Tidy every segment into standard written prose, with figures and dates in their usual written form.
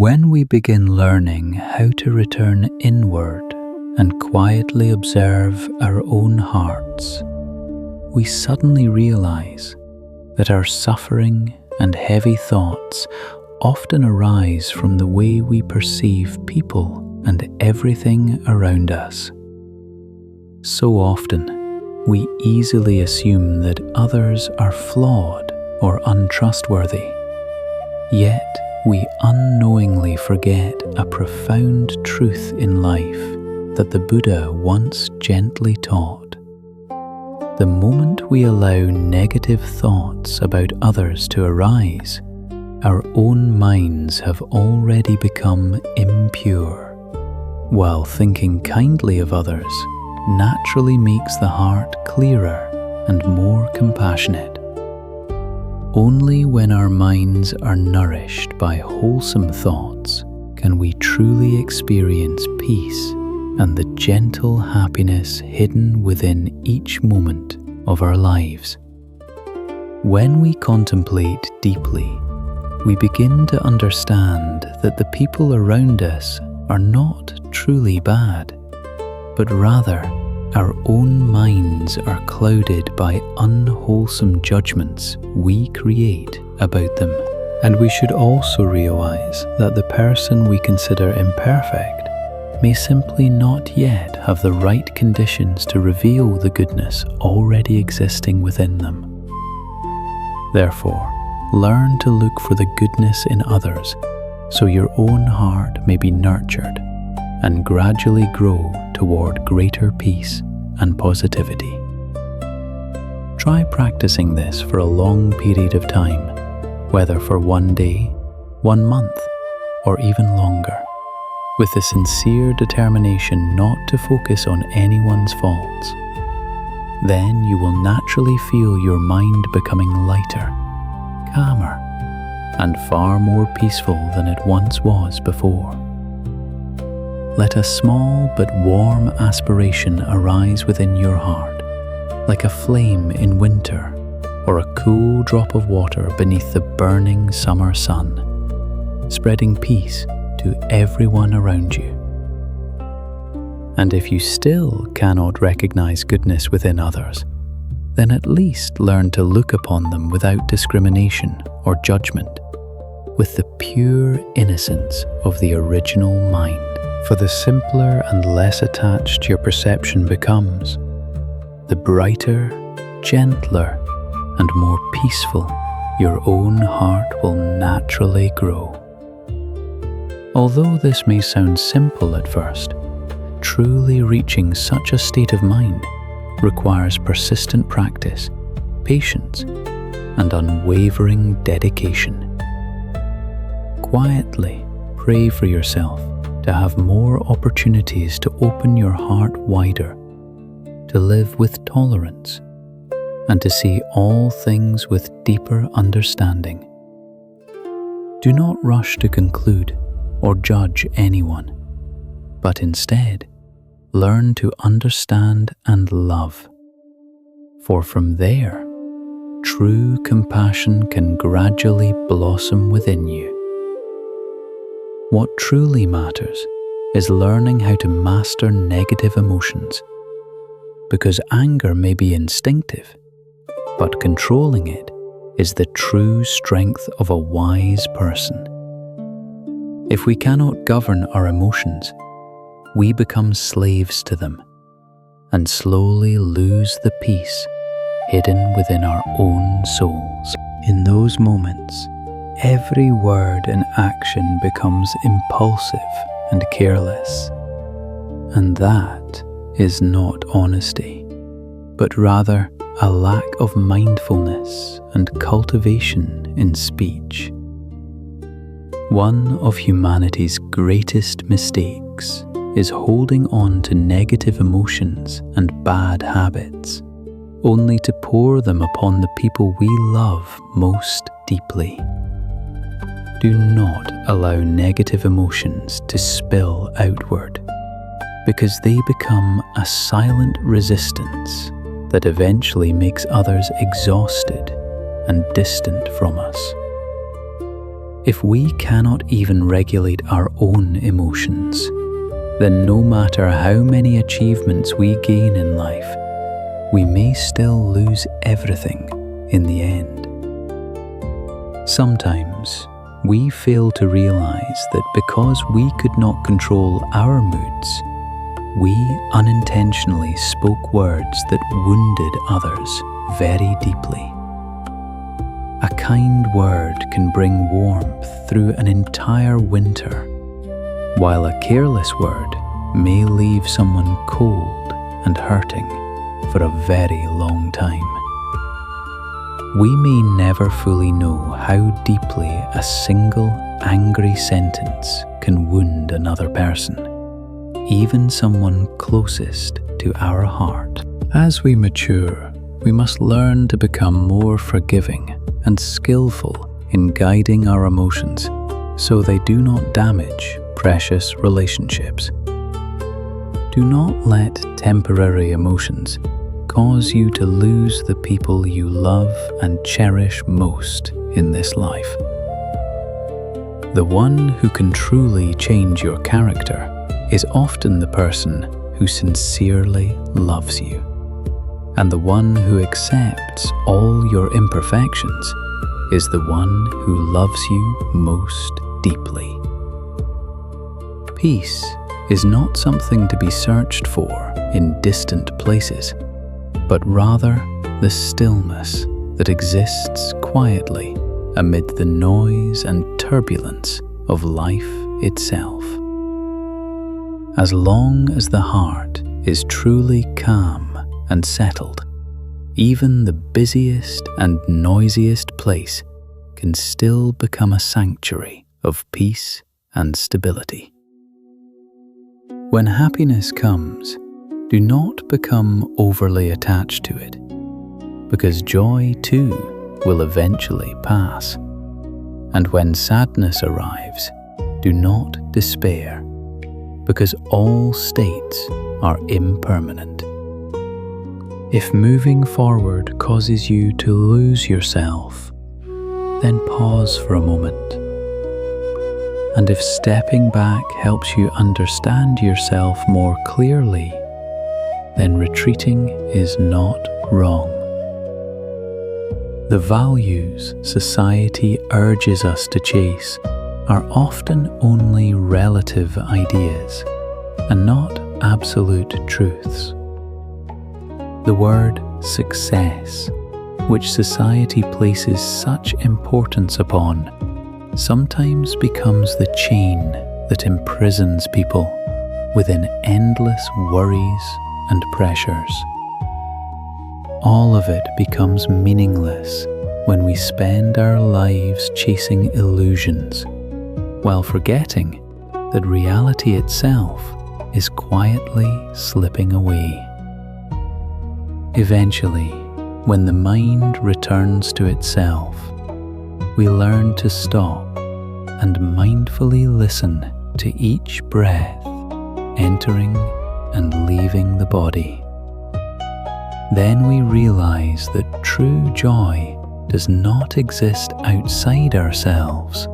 When we begin learning how to return inward and quietly observe our own hearts, we suddenly realize that our suffering and heavy thoughts often arise from the way we perceive people and everything around us. So often, we easily assume that others are flawed or untrustworthy, yet we unknowingly forget a profound truth in life that the Buddha once gently taught. The moment we allow negative thoughts about others to arise, our own minds have already become impure, while thinking kindly of others naturally makes the heart clearer and more compassionate. Only when our minds are nourished by wholesome thoughts can we truly experience peace and the gentle happiness hidden within each moment of our lives. When we contemplate deeply, we begin to understand that the people around us are not truly bad, but rather our own minds are clouded by unwholesome judgments we create about them. And we should also realize that the person we consider imperfect may simply not yet have the right conditions to reveal the goodness already existing within them. Therefore, learn to look for the goodness in others so your own heart may be nurtured and gradually grow toward greater peace and positivity. Try practicing this for a long period of time, whether for 1 day, 1 month, or even longer, with the sincere determination not to focus on anyone's faults. Then you will naturally feel your mind becoming lighter, calmer, and far more peaceful than it once was before. Let a small but warm aspiration arise within your heart, like a flame in winter or a cool drop of water beneath the burning summer sun, spreading peace to everyone around you. And if you still cannot recognize goodness within others, then at least learn to look upon them without discrimination or judgment, with the pure innocence of the original mind. For the simpler and less attached your perception becomes, the brighter, gentler, and more peaceful your own heart will naturally grow. Although this may sound simple at first, truly reaching such a state of mind requires persistent practice, patience, and unwavering dedication. Quietly pray for yourself to have more opportunities to open your heart wider, to live with tolerance, and to see all things with deeper understanding. Do not rush to conclude or judge anyone, but instead learn to understand and love. For from there, true compassion can gradually blossom within you. What truly matters is learning how to master negative emotions, because anger may be instinctive, but controlling it is the true strength of a wise person. If we cannot govern our emotions, we become slaves to them and slowly lose the peace hidden within our own souls. In those moments, every word and action becomes impulsive and careless, and that is not honesty, but rather a lack of mindfulness and cultivation in speech. One of humanity's greatest mistakes is holding on to negative emotions and bad habits, only to pour them upon the people we love most deeply. Do not allow negative emotions to spill outward, because they become a silent resistance that eventually makes others exhausted and distant from us. If we cannot even regulate our own emotions, then no matter how many achievements we gain in life, we may still lose everything in the end. Sometimes we fail to realize that because we could not control our moods, we unintentionally spoke words that wounded others very deeply. A kind word can bring warmth through an entire winter, while a careless word may leave someone cold and hurting for a very long time. We may never fully know how deeply a single angry sentence can wound another person, even someone closest to our heart. As we mature, we must learn to become more forgiving and skillful in guiding our emotions so they do not damage precious relationships. Do not let temporary emotions cause you to lose the people you love and cherish most in this life. The one who can truly change your character is often the person who sincerely loves you, and the one who accepts all your imperfections is the one who loves you most deeply. Peace is not something to be searched for in distant places, but rather the stillness that exists quietly amid the noise and turbulence of life itself. As long as the heart is truly calm and settled, even the busiest and noisiest place can still become a sanctuary of peace and stability. When happiness comes, do not become overly attached to it, because joy too will eventually pass. And when sadness arrives, do not despair, because all states are impermanent. If moving forward causes you to lose yourself, then pause for a moment. And if stepping back helps you understand yourself more clearly, then retreating is not wrong. The values society urges us to chase are often only relative ideas and not absolute truths. The word success, which society places such importance upon, sometimes becomes the chain that imprisons people within endless worries and pressures. All of it becomes meaningless when we spend our lives chasing illusions, while forgetting that reality itself is quietly slipping away. Eventually, when the mind returns to itself, we learn to stop and mindfully listen to each breath entering and leaving the body. Then we realize that true joy does not exist outside ourselves,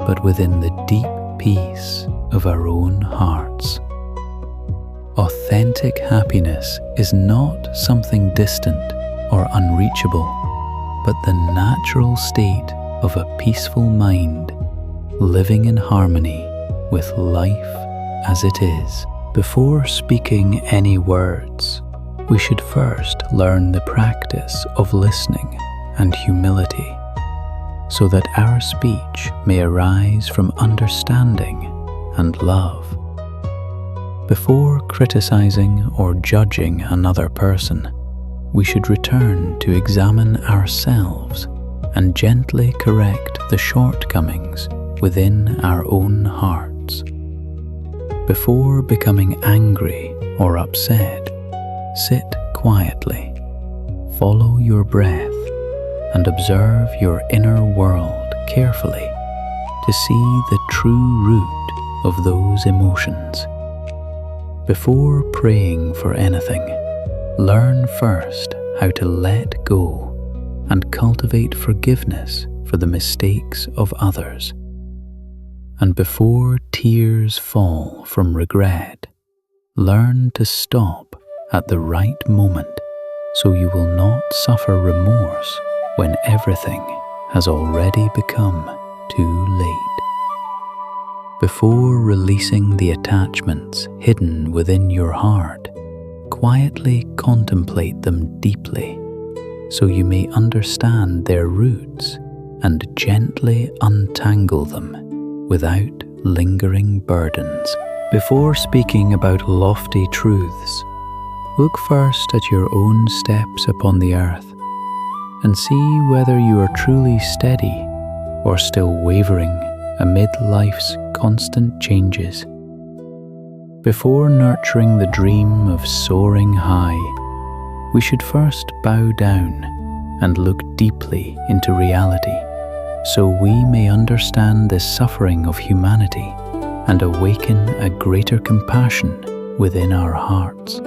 but within the deep peace of our own hearts. Authentic happiness is not something distant or unreachable, but the natural state of a peaceful mind, living in harmony with life as it is. Before speaking any words, we should first learn the practice of listening and humility, so that our speech may arise from understanding and love. Before criticizing or judging another person, we should return to examine ourselves and gently correct the shortcomings within our own hearts. Before becoming angry or upset, sit quietly, follow your breath, and observe your inner world carefully to see the true root of those emotions. Before praying for anything, learn first how to let go and cultivate forgiveness for the mistakes of others. And before tears fall from regret, learn to stop at the right moment so you will not suffer remorse when everything has already become too late. Before releasing the attachments hidden within your heart, quietly contemplate them deeply so you may understand their roots and gently untangle them without lingering burdens. Before speaking about lofty truths, look first at your own steps upon the earth and see whether you are truly steady or still wavering amid life's constant changes. Before nurturing the dream of soaring high, we should first bow down and look deeply into reality, so we may understand the suffering of humanity and awaken a greater compassion within our hearts.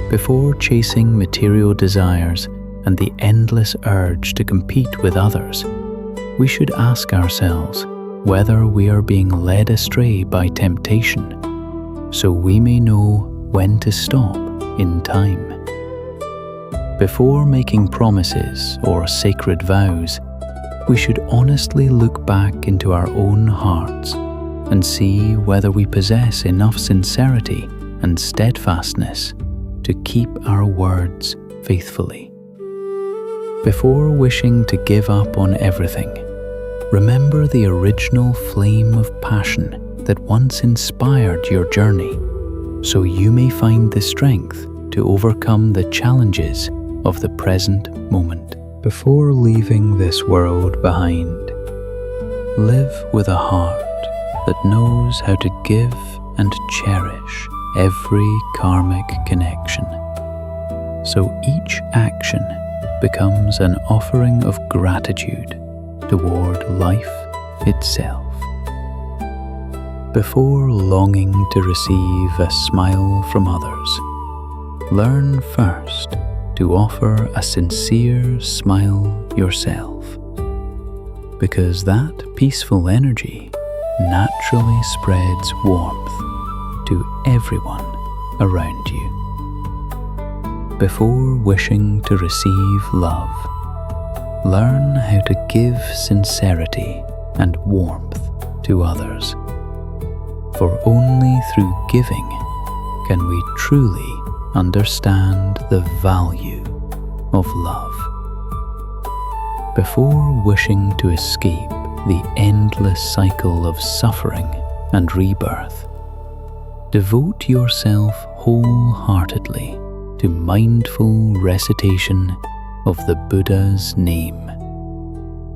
Before chasing material desires and the endless urge to compete with others, we should ask ourselves whether we are being led astray by temptation, so we may know when to stop in time. Before making promises or sacred vows, we should honestly look back into our own hearts and see whether we possess enough sincerity and steadfastness to keep our words faithfully. Before wishing to give up on everything, remember the original flame of passion that once inspired your journey, so you may find the strength to overcome the challenges of the present moment. Before leaving this world behind, live with a heart that knows how to give and cherish every karmic connection, so each action becomes an offering of gratitude toward life itself. Before longing to receive a smile from others, learn first to offer a sincere smile yourself, because that peaceful energy naturally spreads warmth to everyone around you. Before wishing to receive love, learn how to give sincerity and warmth to others, for only through giving can we truly understand the value of love. Before wishing to escape the endless cycle of suffering and rebirth, devote yourself wholeheartedly to mindful recitation of the Buddha's name,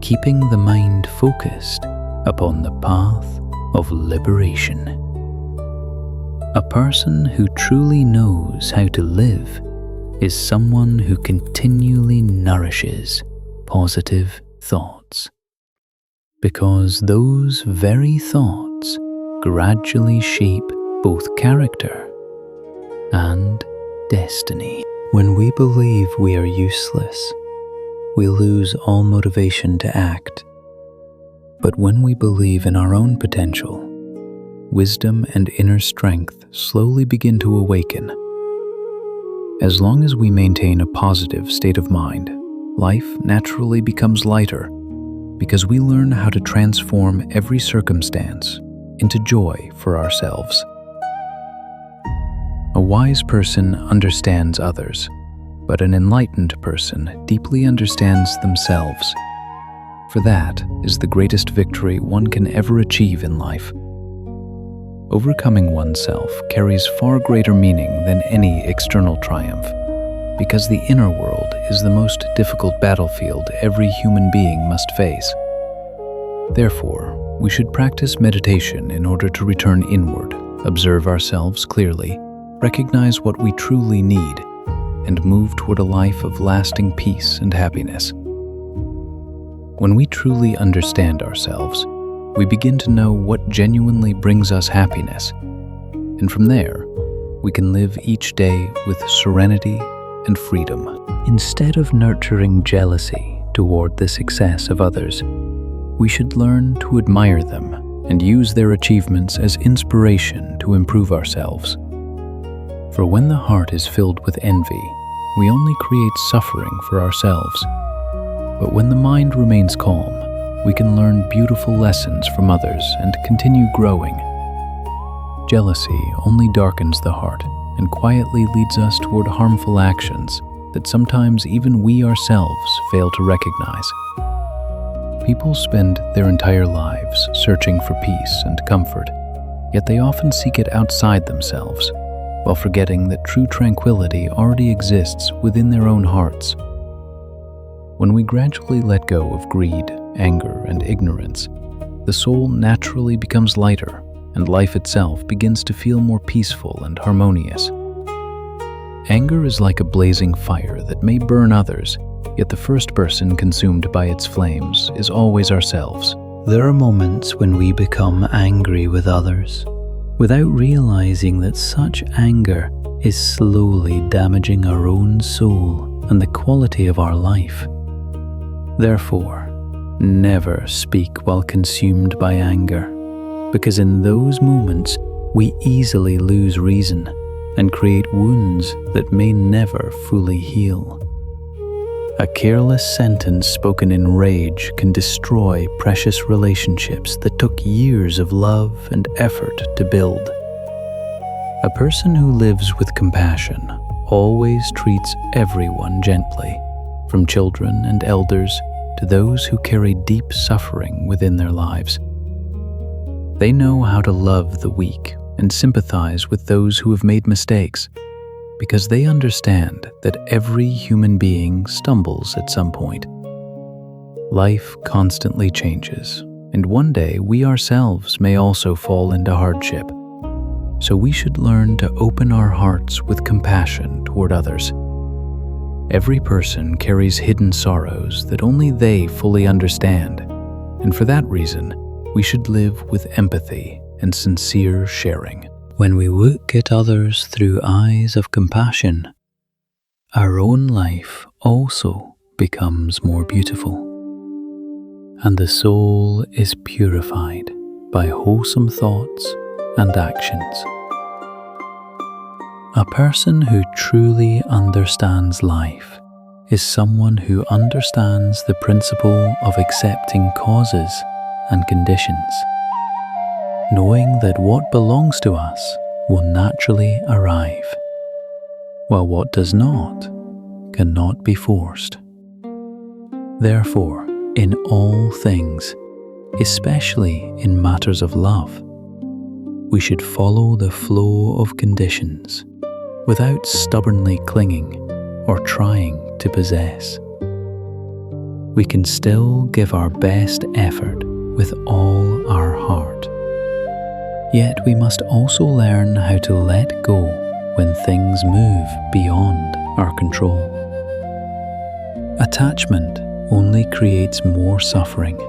keeping the mind focused upon the path of liberation. A person who truly knows how to live is someone who continually nourishes positive thoughts, because those very thoughts gradually shape both character and destiny. When we believe we are useless, we lose all motivation to act. But when we believe in our own potential, wisdom and inner strength slowly begin to awaken. As long as we maintain a positive state of mind, life naturally becomes lighter, because we learn how to transform every circumstance into joy for ourselves. A wise person understands others, but an enlightened person deeply understands themselves. For that is the greatest victory one can ever achieve in life. Overcoming oneself carries far greater meaning than any external triumph, because the inner world is the most difficult battlefield every human being must face. Therefore, we should practice meditation in order to return inward, observe ourselves clearly, recognize what we truly need, and move toward a life of lasting peace and happiness. When we truly understand ourselves, we begin to know what genuinely brings us happiness, and from there, we can live each day with serenity and freedom. Instead of nurturing jealousy toward the success of others, we should learn to admire them and use their achievements as inspiration to improve ourselves. For when the heart is filled with envy, we only create suffering for ourselves. But when the mind remains calm, we can learn beautiful lessons from others and continue growing. Jealousy only darkens the heart and quietly leads us toward harmful actions that sometimes even we ourselves fail to recognize. People spend their entire lives searching for peace and comfort, yet they often seek it outside themselves, while forgetting that true tranquility already exists within their own hearts. When we gradually let go of greed, anger, and ignorance, the soul naturally becomes lighter, and life itself begins to feel more peaceful and harmonious. Anger is like a blazing fire that may burn others, yet the first person consumed by its flames is always ourselves. There are moments when we become angry with others, without realizing that such anger is slowly damaging our own soul and the quality of our life. Therefore, never speak while consumed by anger, because in those moments we easily lose reason and create wounds that may never fully heal. A careless sentence spoken in rage can destroy precious relationships that took years of love and effort to build. A person who lives with compassion always treats everyone gently, from children and elders to those who carry deep suffering within their lives. They know how to love the weak and sympathize with those who have made mistakes, because they understand that every human being stumbles at some point. Life constantly changes, and one day we ourselves may also fall into hardship. So we should learn to open our hearts with compassion toward others. Every person carries hidden sorrows that only they fully understand, and for that reason, we should live with empathy and sincere sharing. When we look at others through eyes of compassion, our own life also becomes more beautiful, and the soul is purified by wholesome thoughts and actions. A person who truly understands life is someone who understands the principle of accepting causes and conditions, knowing that what belongs to us will naturally arrive, while what does not cannot be forced. Therefore, in all things, especially in matters of love, we should follow the flow of conditions without stubbornly clinging or trying to possess. We can still give our best effort with all our heart. Yet we must also learn how to let go when things move beyond our control. Attachment only creates more suffering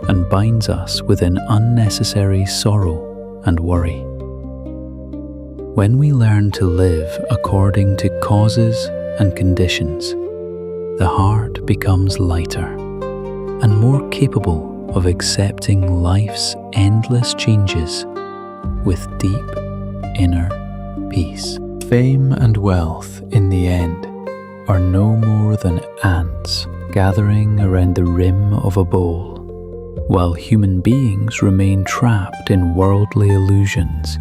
and binds us with an unnecessary sorrow and worry. When we learn to live according to causes and conditions, the heart becomes lighter and more capable of accepting life's endless changes with deep inner peace. Fame and wealth, in the end, are no more than ants gathering around the rim of a bowl, while human beings remain trapped in worldly illusions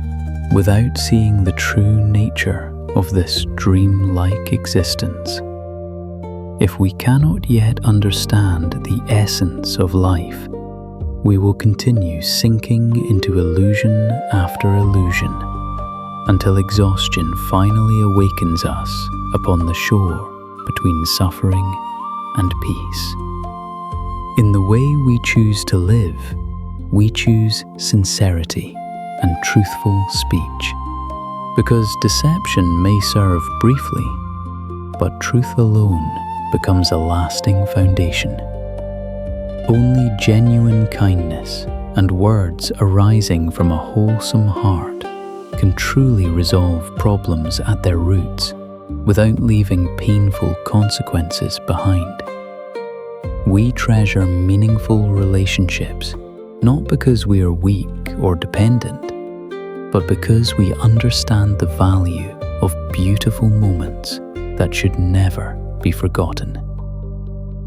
without seeing the true nature of this dream-like existence. If we cannot yet understand the essence of life, we will continue sinking into illusion after illusion, until exhaustion finally awakens us upon the shore between suffering and peace. In the way we choose to live, we choose sincerity and truthful speech, because deception may serve briefly, but truth alone becomes a lasting foundation. Only genuine kindness and words arising from a wholesome heart can truly resolve problems at their roots without leaving painful consequences behind. We treasure meaningful relationships not because we are weak or dependent, but because we understand the value of beautiful moments that should never be forgotten.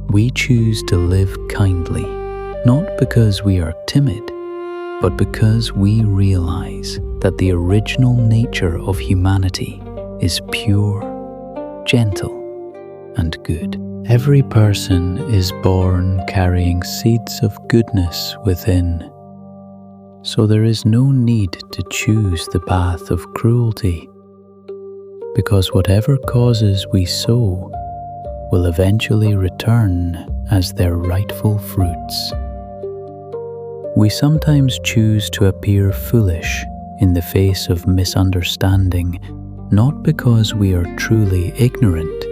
We choose to live kindly, not because we are timid, but because we realize that the original nature of humanity is pure, gentle, and good. Every person is born carrying seeds of goodness within, so there is no need to choose the path of cruelty, because whatever causes we sow will eventually return as their rightful fruits. We sometimes choose to appear foolish in the face of misunderstanding, not because we are truly ignorant,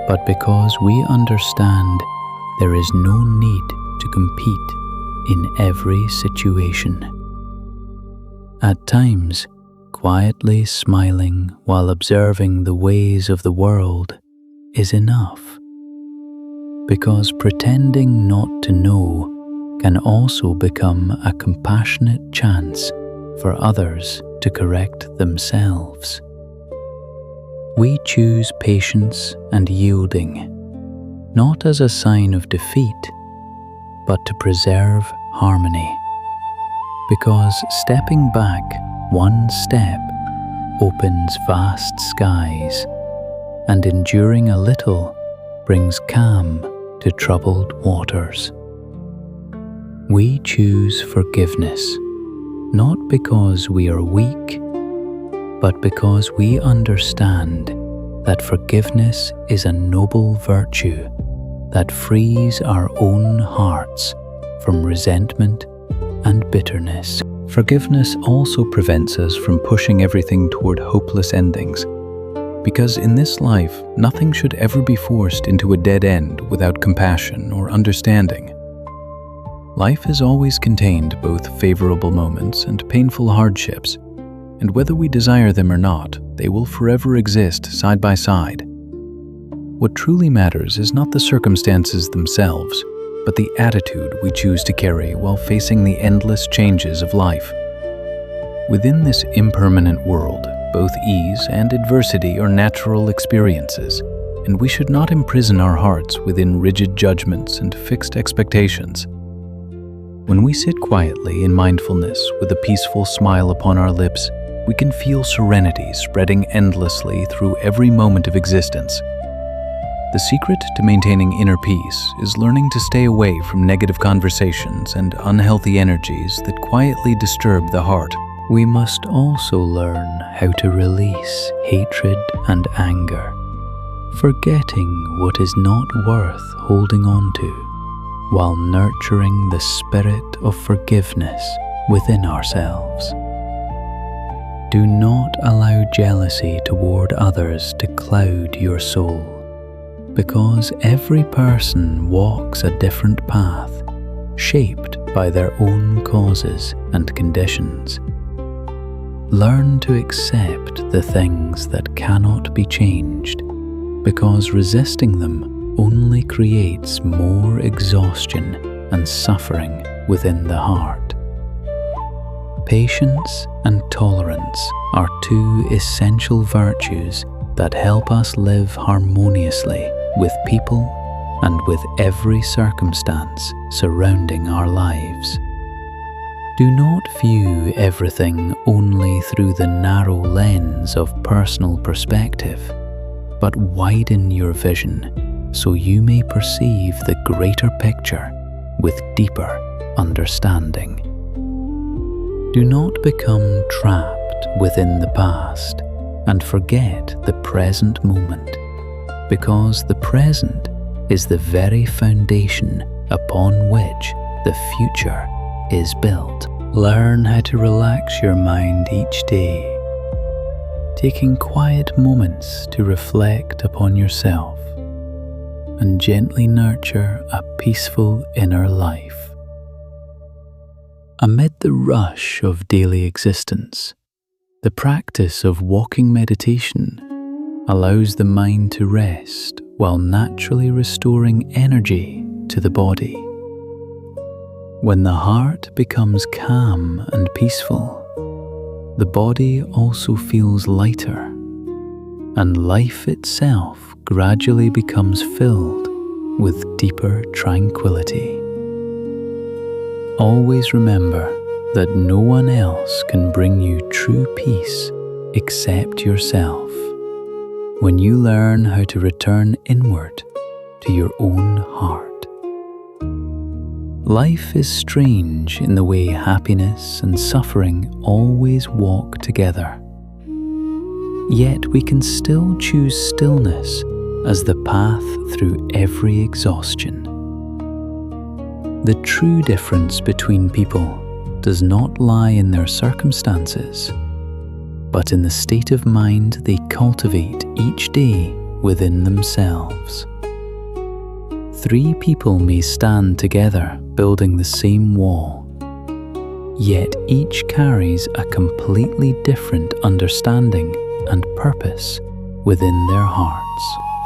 but because we understand there is no need to compete in every situation. At times, quietly smiling while observing the ways of the world is enough, because pretending not to know can also become a compassionate chance for others to correct themselves. We choose patience and yielding, not as a sign of defeat, but to preserve harmony, because stepping back one step opens vast skies, and enduring a little brings calm to troubled waters. We choose forgiveness, not because we are weak, but because we understand that forgiveness is a noble virtue that frees our own hearts from resentment and bitterness. Forgiveness also prevents us from pushing everything toward hopeless endings, because in this life, nothing should ever be forced into a dead end without compassion or understanding. Life has always contained both favorable moments and painful hardships, and whether we desire them or not, they will forever exist side by side. What truly matters is not the circumstances themselves, but the attitude we choose to carry while facing the endless changes of life. Within this impermanent world, both ease and adversity are natural experiences, and we should not imprison our hearts within rigid judgments and fixed expectations. When we sit quietly in mindfulness with a peaceful smile upon our lips, we can feel serenity spreading endlessly through every moment of existence. The secret to maintaining inner peace is learning to stay away from negative conversations and unhealthy energies that quietly disturb the heart. We must also learn how to release hatred and anger, forgetting what is not worth holding on to, while nurturing the spirit of forgiveness within ourselves. Do not allow jealousy toward others to cloud your soul, because every person walks a different path, shaped by their own causes and conditions. Learn to accept the things that cannot be changed, because resisting them only creates more exhaustion and suffering within the heart. Patience and tolerance are two essential virtues that help us live harmoniously with people and with every circumstance surrounding our lives. Do not view everything only through the narrow lens of personal perspective, but widen your vision so you may perceive the greater picture with deeper understanding. Do not become trapped within the past and forget the present moment, because the present is the very foundation upon which the future is built. Learn how to relax your mind each day, taking quiet moments to reflect upon yourself and gently nurture a peaceful inner life. Amid the rush of daily existence, the practice of walking meditation allows the mind to rest while naturally restoring energy to the body. When the heart becomes calm and peaceful, the body also feels lighter, and life itself gradually becomes filled with deeper tranquility. Always remember that no one else can bring you true peace except yourself. When you learn how to return inward to your own heart. Life is strange in the way happiness and suffering always walk together. Yet we can still choose stillness as the path through every exhaustion. The true difference between people does not lie in their circumstances, but in the state of mind they cultivate each day within themselves. 3 people may stand together building the same wall, yet each carries a completely different understanding and purpose within their hearts.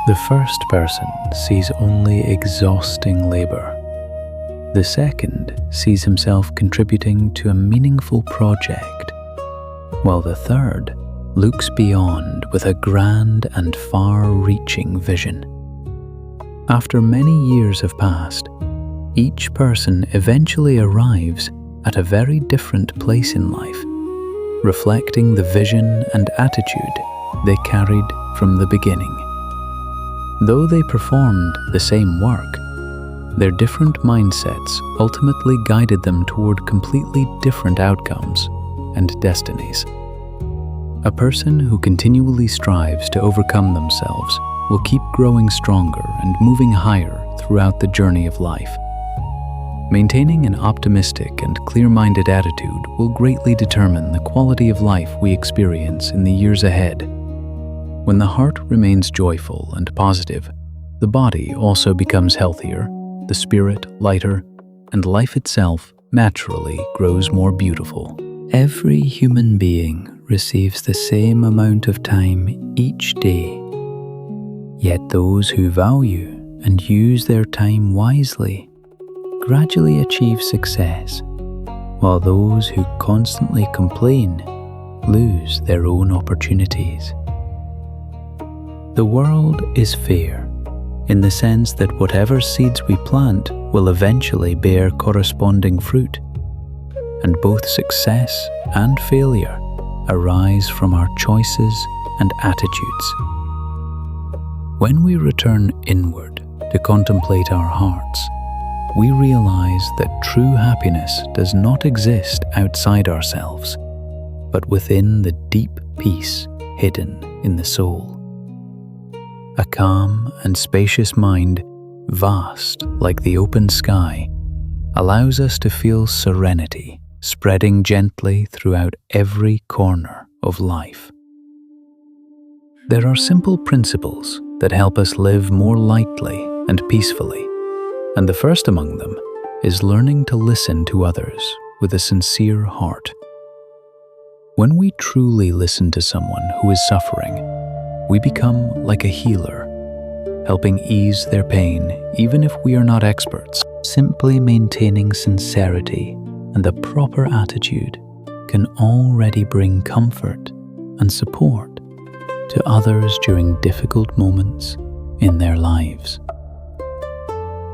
The first person sees only exhausting labor. The second sees himself contributing to a meaningful project, while the third looks beyond with a grand and far-reaching vision. After many years have passed, each person eventually arrives at a very different place in life, reflecting the vision and attitude they carried from the beginning. Though they performed the same work, their different mindsets ultimately guided them toward completely different outcomes and destinies. A person who continually strives to overcome themselves will keep growing stronger and moving higher throughout the journey of life. Maintaining an optimistic and clear-minded attitude will greatly determine the quality of life we experience in the years ahead. When the heart remains joyful and positive, the body also becomes healthier, the spirit lighter, and life itself naturally grows more beautiful. Every human being receives the same amount of time each day. Yet those who value and use their time wisely gradually achieve success, while those who constantly complain lose their own opportunities. The world is fair, in the sense that whatever seeds we plant will eventually bear corresponding fruit, and both success and failure arise from our choices and attitudes. When we return inward to contemplate our hearts, we realize that true happiness does not exist outside ourselves, but within the deep peace hidden in the soul. A calm and spacious mind, vast like the open sky, allows us to feel serenity spreading gently throughout every corner of life. There are simple principles that help us live more lightly and peacefully, and the first among them is learning to listen to others with a sincere heart. When we truly listen to someone who is suffering, we become like a healer, helping ease their pain even if we are not experts. Simply maintaining sincerity and the proper attitude can already bring comfort and support to others during difficult moments in their lives.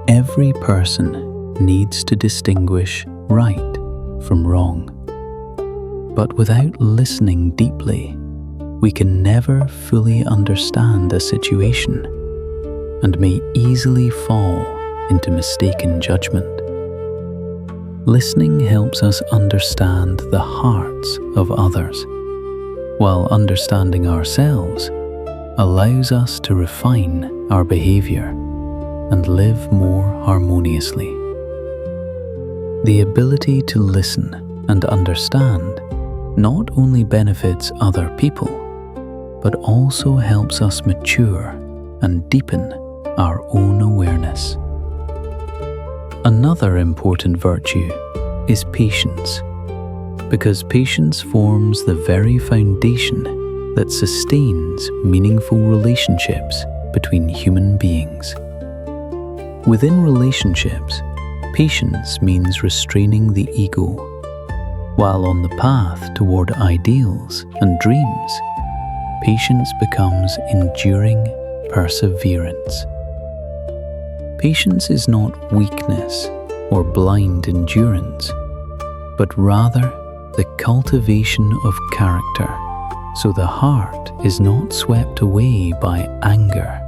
Every person needs to distinguish right from wrong, but without listening deeply, we can never fully understand a situation and may easily fall into mistaken judgment. Listening helps us understand the hearts of others, while understanding ourselves allows us to refine our behavior and live more harmoniously. The ability to listen and understand not only benefits other people, but also helps us mature and deepen our own awareness. Another important virtue is patience, because patience forms the very foundation that sustains meaningful relationships between human beings. Within relationships, Patience means restraining the ego. While on the path toward ideals and dreams, patience becomes enduring perseverance. Patience is not weakness or blind endurance, but rather the cultivation of character, so the heart is not swept away by anger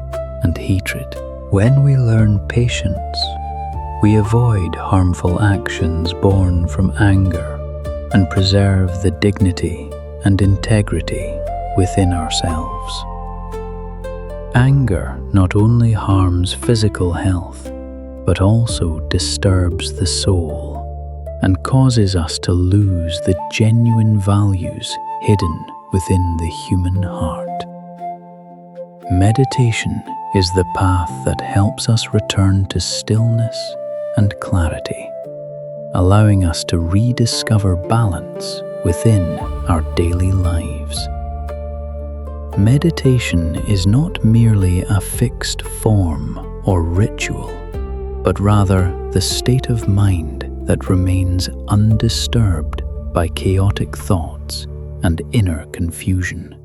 and hatred. When we learn patience, we avoid harmful actions born from anger and preserve the dignity and integrity within ourselves. Anger not only harms physical health, but also disturbs the soul and causes us to lose the genuine values hidden within the human heart. Meditation is the path that helps us return to stillness and clarity, allowing us to rediscover balance within our daily lives. Meditation is not merely a fixed form or ritual, but rather the state of mind that remains undisturbed by chaotic thoughts and inner confusion.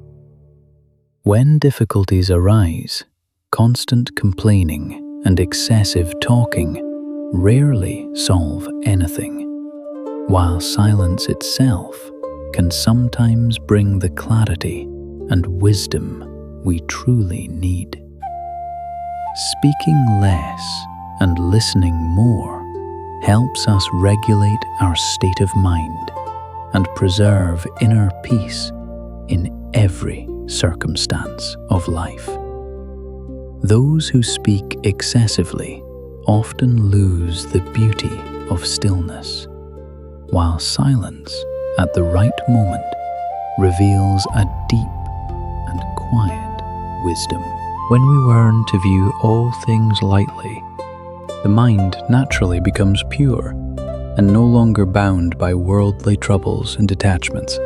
When difficulties arise, constant complaining and excessive talking rarely solve anything, while silence itself can sometimes bring the clarity and wisdom we truly need. Speaking less and listening more helps us regulate our state of mind and preserve inner peace in every circumstance of life. Those who speak excessively often lose the beauty of stillness, while silence at the right moment reveals a deep and quiet wisdom. When we learn to view all things lightly, the mind naturally becomes pure and no longer bound by worldly troubles and attachments.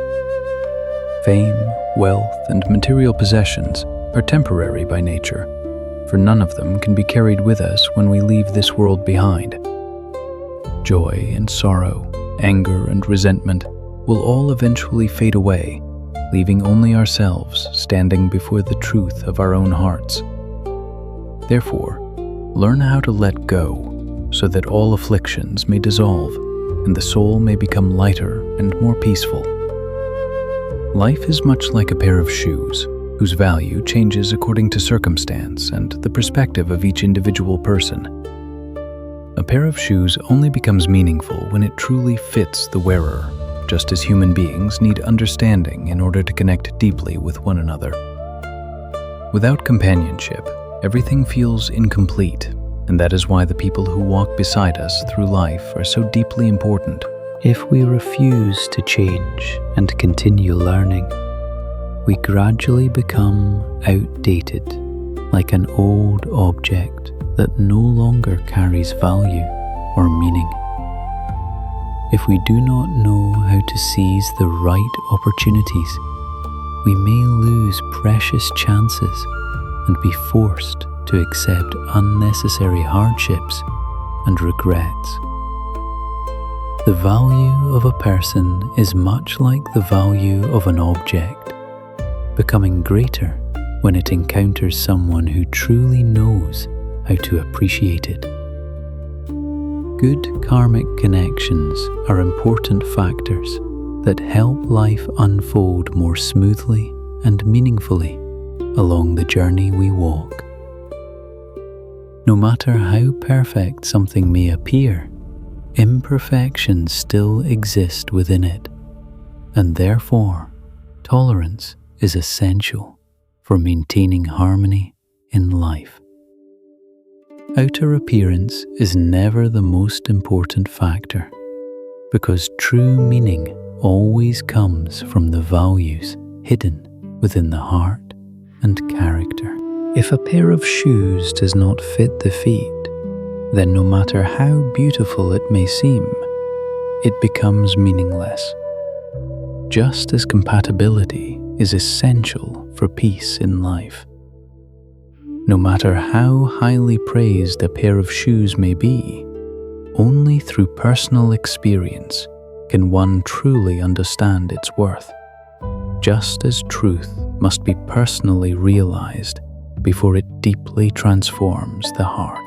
Fame, wealth, and material possessions are temporary by nature, for none of them can be carried with us when we leave this world behind. Joy and sorrow, anger and resentment will all eventually fade away, leaving only ourselves standing before the truth of our own hearts. Therefore, learn how to let go so that all afflictions may dissolve and the soul may become lighter and more peaceful. Life is much like a pair of shoes, whose value changes according to circumstance and the perspective of each individual person. A pair of shoes only becomes meaningful when it truly fits the wearer, just as human beings need understanding in order to connect deeply with one another. Without companionship, everything feels incomplete, and that is why the people who walk beside us through life are so deeply important. If we refuse to change and continue learning, we gradually become outdated, like an old object that no longer carries value or meaning. If we do not know how to seize the right opportunities, we may lose precious chances and be forced to accept unnecessary hardships and regrets. The value of a person is much like the value of an object, becoming greater when it encounters someone who truly knows how to appreciate it. Good karmic connections are important factors that help life unfold more smoothly and meaningfully along the journey we walk. No matter how perfect something may appear, imperfections still exist within it, and therefore tolerance is essential for maintaining harmony in life. Outer appearance is never the most important factor, because true meaning always comes from the values hidden within the heart and character. If a pair of shoes does not fit the feet, then no matter how beautiful it may seem, it becomes meaningless. Just as compatibility is essential for peace in life. No matter how highly praised a pair of shoes may be, Only through personal experience can one truly understand its worth, just as truth must be personally realized before it deeply transforms the heart.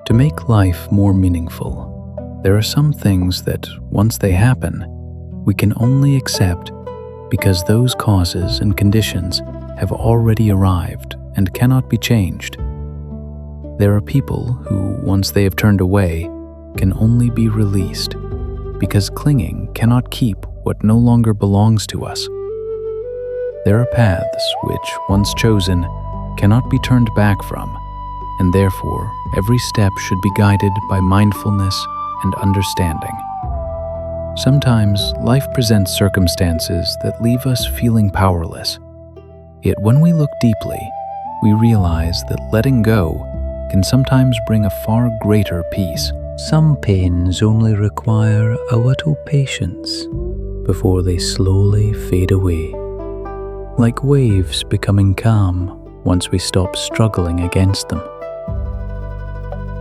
To make life more meaningful, there are some things that, once they happen, we can only accept because those causes and conditions have already arrived and cannot be changed. There are people who, once they have turned away, can only be released because clinging cannot keep what no longer belongs to us. There are paths which, once chosen, cannot be turned back from, and therefore every step should be guided by mindfulness and understanding. Sometimes life presents circumstances that leave us feeling powerless. Yet when we look deeply, we realize that letting go can sometimes bring a far greater peace. Some pains only require a little patience before they slowly fade away, like waves becoming calm once we stop struggling against them.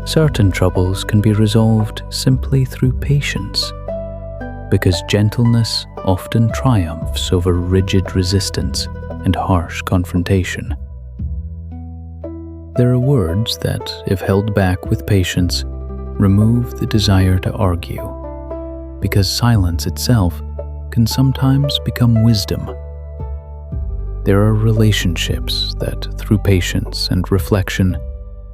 Certain troubles can be resolved simply through patience, because gentleness often triumphs over rigid resistance and harsh confrontation. There are words that, if held back with patience, remove the desire to argue, because silence itself can sometimes become wisdom. There are relationships that, through patience and reflection,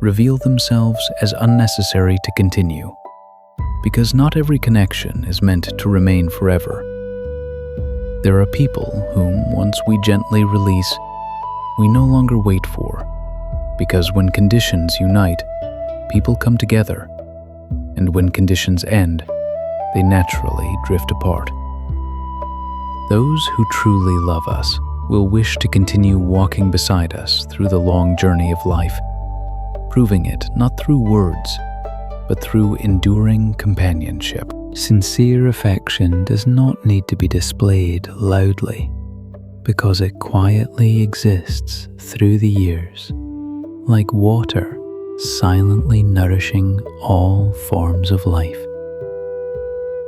reveal themselves as unnecessary to continue, because not every connection is meant to remain forever. There are people whom, once we gently release, we no longer wait for, because when conditions unite, people come together, and when conditions end, they naturally drift apart. Those who truly love us will wish to continue walking beside us through the long journey of life, proving it not through words, but through enduring companionship. Sincere affection does not need to be displayed loudly, because it quietly exists through the years, like water silently nourishing all forms of life.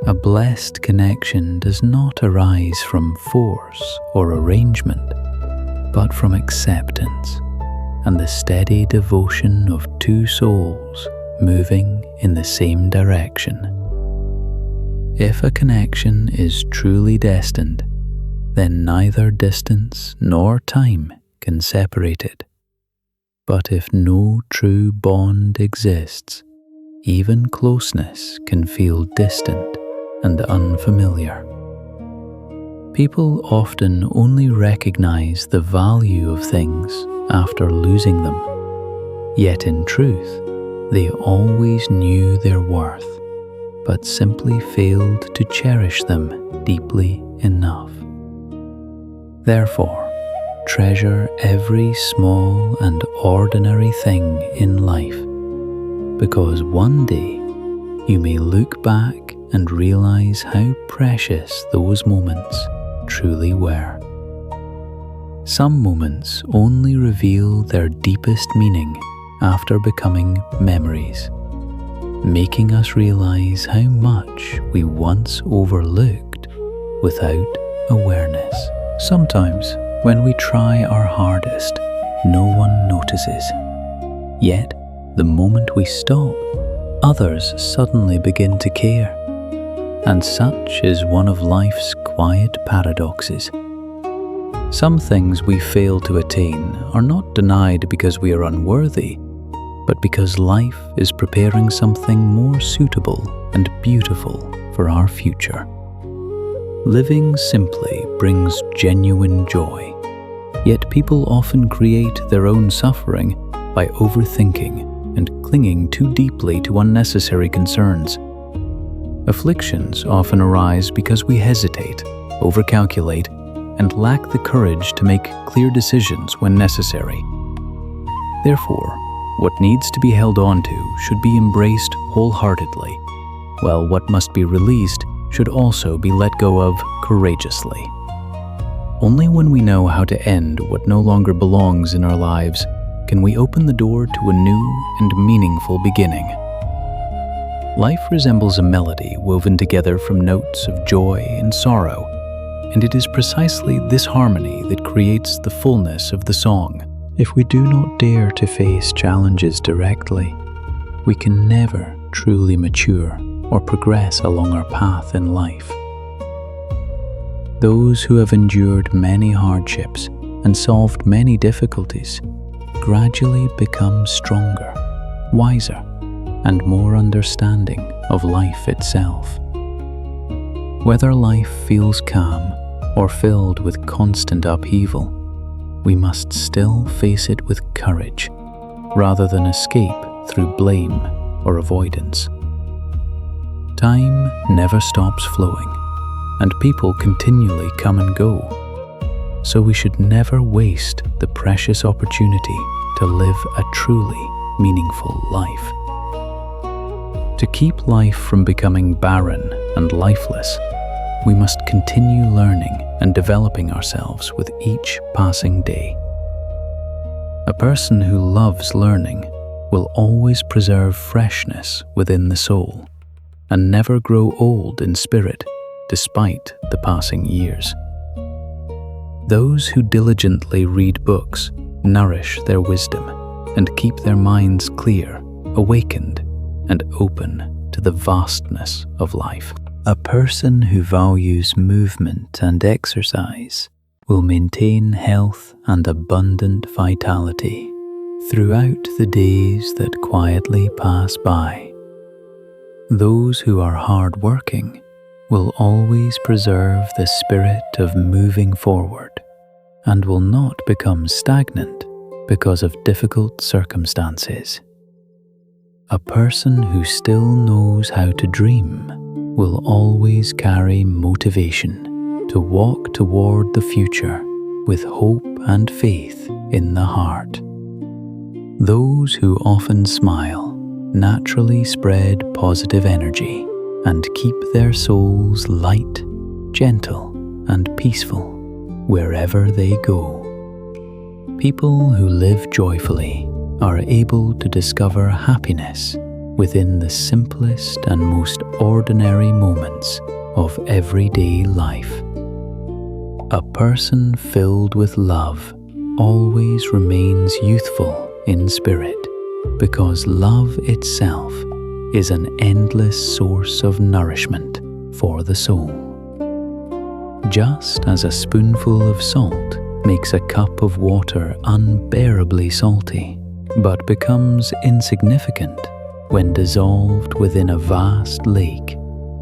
A blessed connection does not arise from force or arrangement, but from acceptance and the steady devotion of two souls moving in the same direction. If a connection is truly destined, then neither distance nor time can separate it. But if no true bond exists, even closeness can feel distant and unfamiliar. People often only recognize the value of things after losing them, yet in truth, they always knew their worth, but simply failed to cherish them deeply enough. Therefore, treasure every small and ordinary thing in life, because one day you may look back and realize how precious those moments truly were. Some moments only reveal their deepest meaning after becoming memories, making us realize how much we once overlooked without awareness. Sometimes, when we try our hardest, no one notices. Yet, the moment we stop, others suddenly begin to care. And such is one of life's quiet paradoxes. Some things we fail to attain are not denied because we are unworthy, but because life is preparing something more suitable and beautiful for our future. Living simply brings genuine joy, yet people often create their own suffering by overthinking and clinging too deeply to unnecessary concerns. Afflictions often arise because we hesitate, overcalculate, and lack the courage to make clear decisions when necessary. Therefore, what needs to be held on to should be embraced wholeheartedly, while what must be released should also be let go of courageously. Only when we know how to end what no longer belongs in our lives can we open the door to a new and meaningful beginning. Life resembles a melody woven together from notes of joy and sorrow, and it is precisely this harmony that creates the fullness of the song. If we do not dare to face challenges directly, we can never truly mature or progress along our path in life. Those who have endured many hardships and solved many difficulties gradually become stronger, wiser, and more understanding of life itself. Whether life feels calm or filled with constant upheaval, we must still face it with courage rather than escape through blame or avoidance. Time never stops flowing, and people continually come and go, so we should never waste the precious opportunity to live a truly meaningful life. To keep life from becoming barren and lifeless, we must continue learning and developing ourselves with each passing day. A person who loves learning will always preserve freshness within the soul and never grow old in spirit despite the passing years. Those who diligently read books nourish their wisdom and keep their minds clear, awakened, and open to the vastness of life. A person who values movement and exercise will maintain health and abundant vitality throughout the days that quietly pass by. Those who are hard-working will always preserve the spirit of moving forward and will not become stagnant because of difficult circumstances. A person who still knows how to dream will always carry motivation to walk toward the future with hope and faith in the heart. Those who often smile naturally spread positive energy and keep their souls light, gentle, and peaceful wherever they go. People who live joyfully are able to discover happiness within the simplest and most ordinary moments of everyday life. A person filled with love always remains youthful in spirit because love itself is an endless source of nourishment for the soul. Just as a spoonful of salt makes a cup of water unbearably salty, but becomes insignificant when dissolved within a vast lake,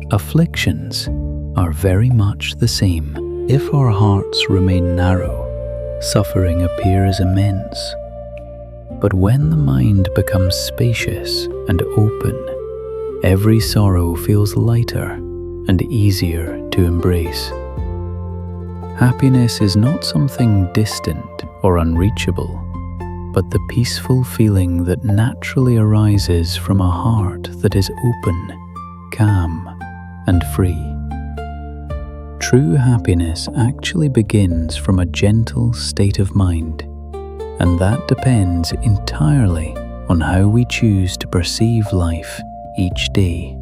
afflictions are very much the same. If our hearts remain narrow, suffering appears immense. But when the mind becomes spacious and open, every sorrow feels lighter and easier to embrace. Happiness is not something distant or unreachable, but the peaceful feeling that naturally arises from a heart that is open, calm, and free. True happiness actually begins from a gentle state of mind, and that depends entirely on how we choose to perceive life each day.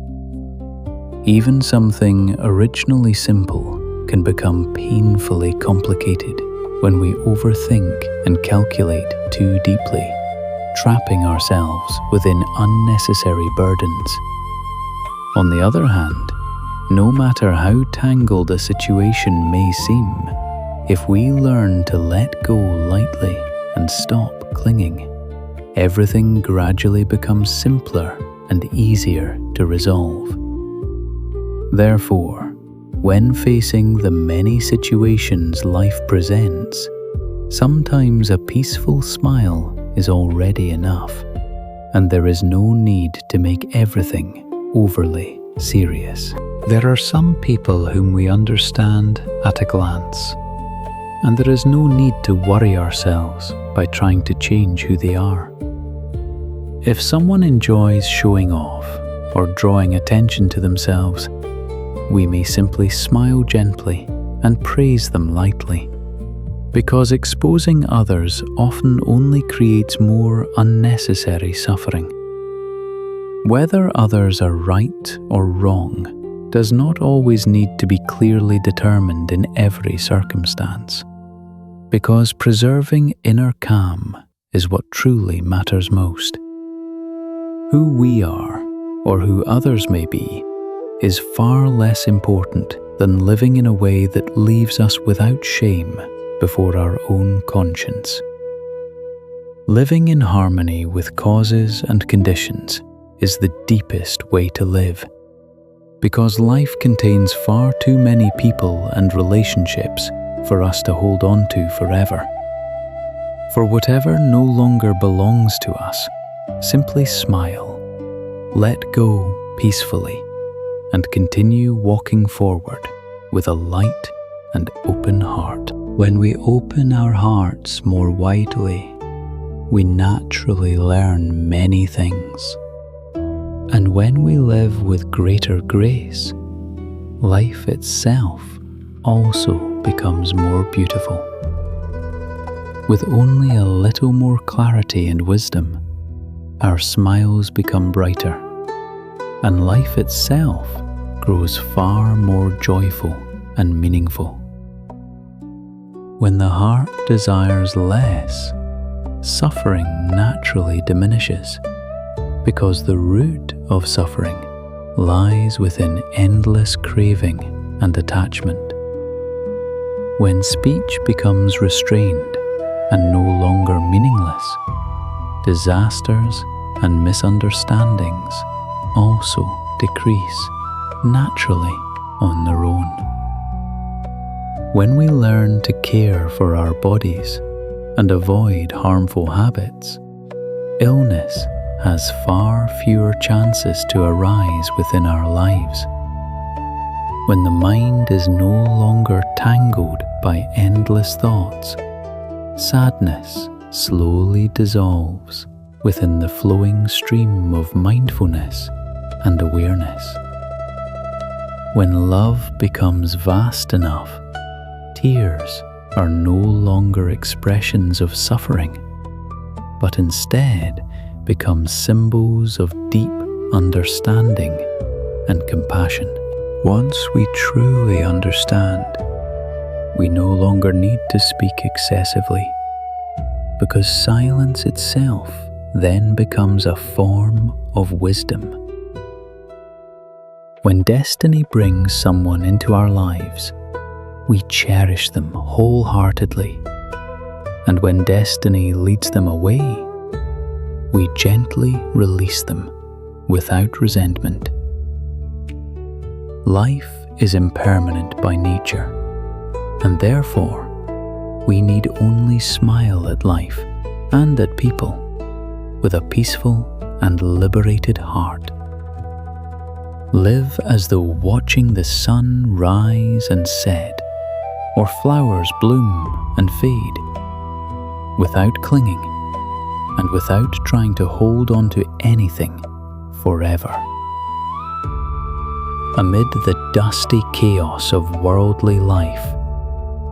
Even something originally simple can become painfully complicated when we overthink and calculate too deeply, trapping ourselves within unnecessary burdens. On the other hand, no matter how tangled a situation may seem, if we learn to let go lightly and stop clinging, everything gradually becomes simpler and easier to resolve. Therefore, when facing the many situations life presents, sometimes a peaceful smile is already enough, and there is no need to make everything overly serious. There are some people whom we understand at a glance, and there is no need to worry ourselves by trying to change who they are. If someone enjoys showing off or drawing attention to themselves, we may simply smile gently and praise them lightly, because exposing others often only creates more unnecessary suffering. Whether others are right or wrong does not always need to be clearly determined in every circumstance, because preserving inner calm is what truly matters most. Who we are, or who others may be, is far less important than living in a way that leaves us without shame before our own conscience. Living in harmony with causes and conditions is the deepest way to live, because life contains far too many people and relationships for us to hold on to forever. For whatever no longer belongs to us, simply smile, let go peacefully, and continue walking forward with a light and open heart. When we open our hearts more widely, we naturally learn many things. And when we live with greater grace, life itself also becomes more beautiful. With only a little more clarity and wisdom, our smiles become brighter, and life itself grows far more joyful and meaningful. When the heart desires less, suffering naturally diminishes, because the root of suffering lies within endless craving and attachment. When speech becomes restrained and no longer meaningless, disasters and misunderstandings also decrease naturally on their own. When we learn to care for our bodies and avoid harmful habits, illness has far fewer chances to arise within our lives. When the mind is no longer tangled by endless thoughts, sadness slowly dissolves within the flowing stream of mindfulness and awareness. When love becomes vast enough, tears are no longer expressions of suffering, but instead become symbols of deep understanding and compassion. Once we truly understand, we no longer need to speak excessively, because silence itself then becomes a form of wisdom. When destiny brings someone into our lives, we cherish them wholeheartedly, and when destiny leads them away, we gently release them without resentment. Life is impermanent by nature, and therefore we need only smile at life and at people with a peaceful and liberated heart. Live as though watching the sun rise and set, or flowers bloom and fade, without clinging and without trying to hold on to anything forever. Amid the dusty chaos of worldly life,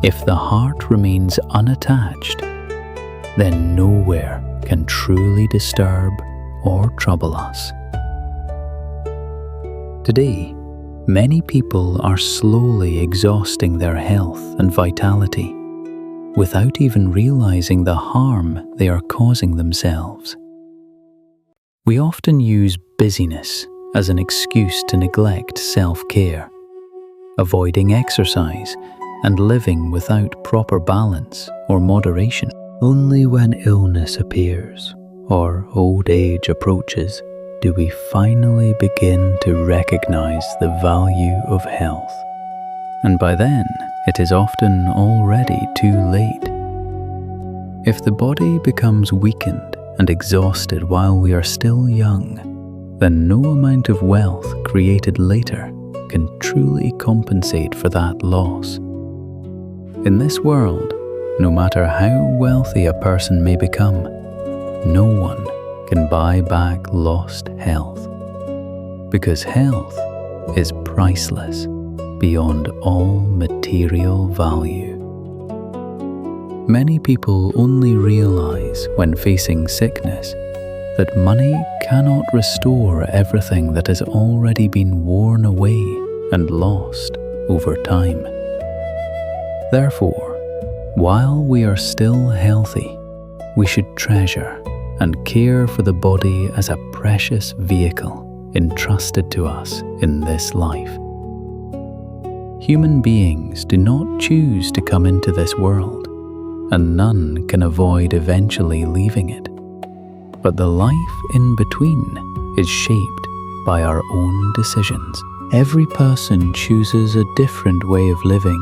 if the heart remains unattached, then nowhere can truly disturb or trouble us. Today, many people are slowly exhausting their health and vitality without even realizing the harm they are causing themselves. We often use busyness as an excuse to neglect self-care, avoiding exercise and living without proper balance or moderation. Only when illness appears or old age approaches do we finally begin to recognize the value of health. And by then, it is often already too late. If the body becomes weakened and exhausted while we are still young, then no amount of wealth created later can truly compensate for that loss. In this world, no matter how wealthy a person may become, no one can buy back lost health, because health is priceless beyond all material value. Many people only realize when facing sickness that money cannot restore everything that has already been worn away and lost over time. Therefore, while we are still healthy, we should treasure and care for the body as a precious vehicle entrusted to us in this life. Human beings do not choose to come into this world, and none can avoid eventually leaving it. But the life in between is shaped by our own decisions. Every person chooses a different way of living,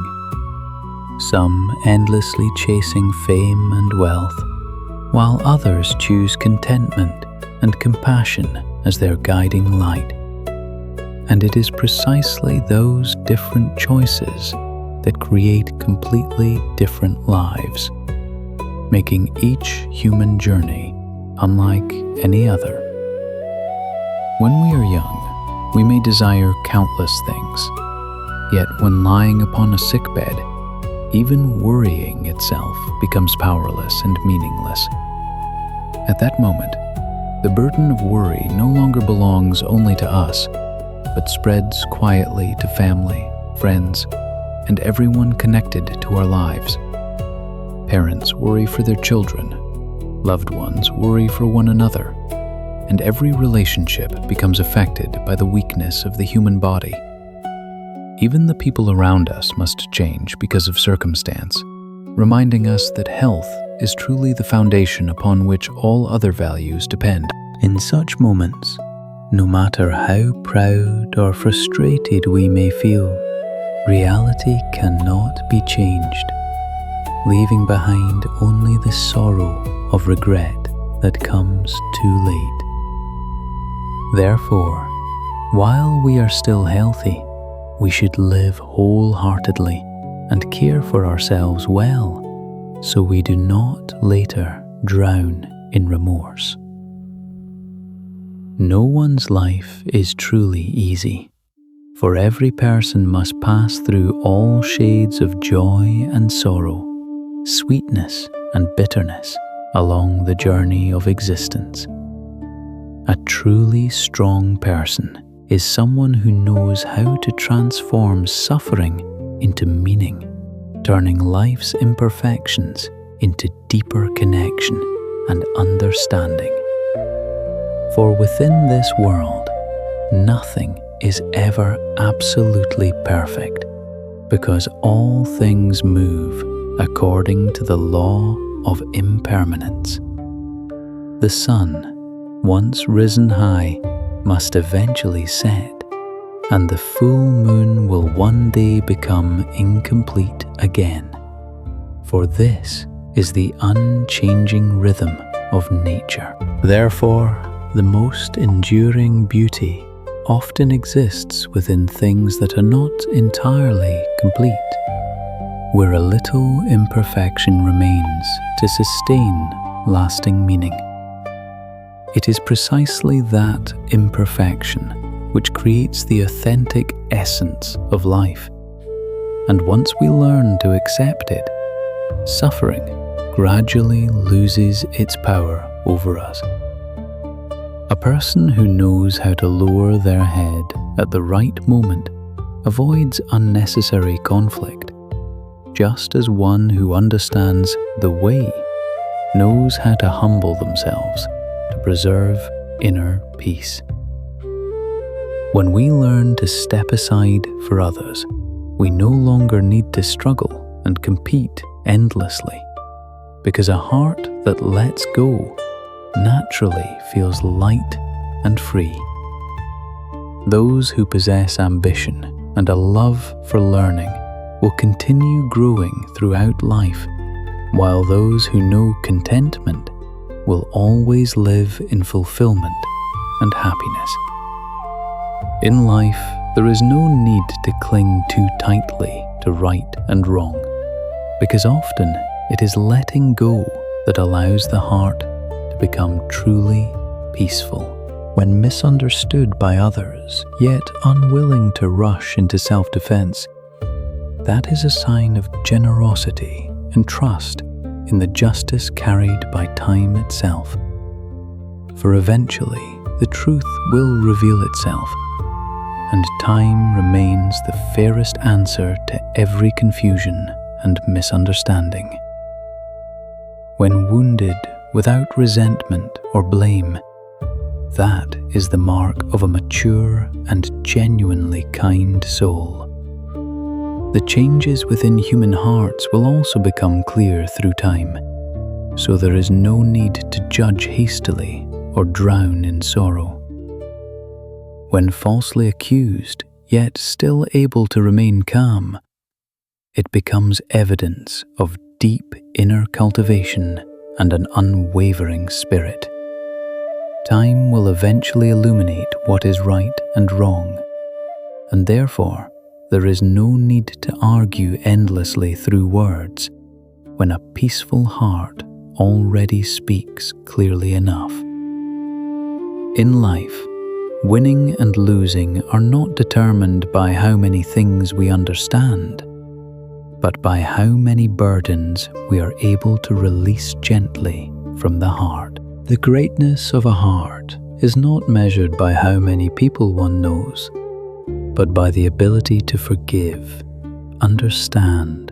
some endlessly chasing fame and wealth, while others choose contentment and compassion as their guiding light. And it is precisely those different choices that create completely different lives, making each human journey unlike any other. When we are young, we may desire countless things, yet when lying upon a sickbed, even worrying itself becomes powerless and meaningless. At that moment, the burden of worry no longer belongs only to us, but spreads quietly to family, friends, and everyone connected to our lives. Parents worry for their children, loved ones worry for one another, and every relationship becomes affected by the weakness of the human body. Even the people around us must change because of circumstance, reminding us that health is truly the foundation upon which all other values depend. In such moments, no matter how proud or frustrated we may feel, reality cannot be changed, leaving behind only the sorrow of regret that comes too late. Therefore, while we are still healthy, we should live wholeheartedly and care for ourselves well, so we do not later drown in remorse. No one's life is truly easy, for every person must pass through all shades of joy and sorrow, sweetness and bitterness along the journey of existence. A truly strong person is someone who knows how to transform suffering into meaning, turning life's imperfections into deeper connection and understanding. For within this world, nothing is ever absolutely perfect, because all things move according to the law of impermanence. The sun, once risen high, must eventually set, and the full moon will one day become incomplete again. For this is the unchanging rhythm of nature. Therefore, the most enduring beauty often exists within things that are not entirely complete, where a little imperfection remains to sustain lasting meaning. It is precisely that imperfection which creates the authentic essence of life. And once we learn to accept it, suffering gradually loses its power over us. A person who knows how to lower their head at the right moment avoids unnecessary conflict, just as one who understands the way knows how to humble themselves to preserve inner peace. When we learn to step aside for others, we no longer need to struggle and compete endlessly, because a heart that lets go naturally feels light and free. Those who possess ambition and a love for learning will continue growing throughout life, while those who know contentment will always live in fulfillment and happiness. In life, there is no need to cling too tightly to right and wrong, because often it is letting go that allows the heart to become truly peaceful. When misunderstood by others, yet unwilling to rush into self-defense, that is a sign of generosity and trust in the justice carried by time itself. For eventually, the truth will reveal itself, and time remains the fairest answer to every confusion and misunderstanding. When wounded without resentment or blame, that is the mark of a mature and genuinely kind soul. The changes within human hearts will also become clear through time, so there is no need to judge hastily or drown in sorrow. When falsely accused, yet still able to remain calm, it becomes evidence of deep inner cultivation and an unwavering spirit. Time will eventually illuminate what is right and wrong, and therefore there is no need to argue endlessly through words when a peaceful heart already speaks clearly enough. In life, winning and losing are not determined by how many things we understand, but by how many burdens we are able to release gently from the heart. The greatness of a heart is not measured by how many people one knows, but by the ability to forgive, understand,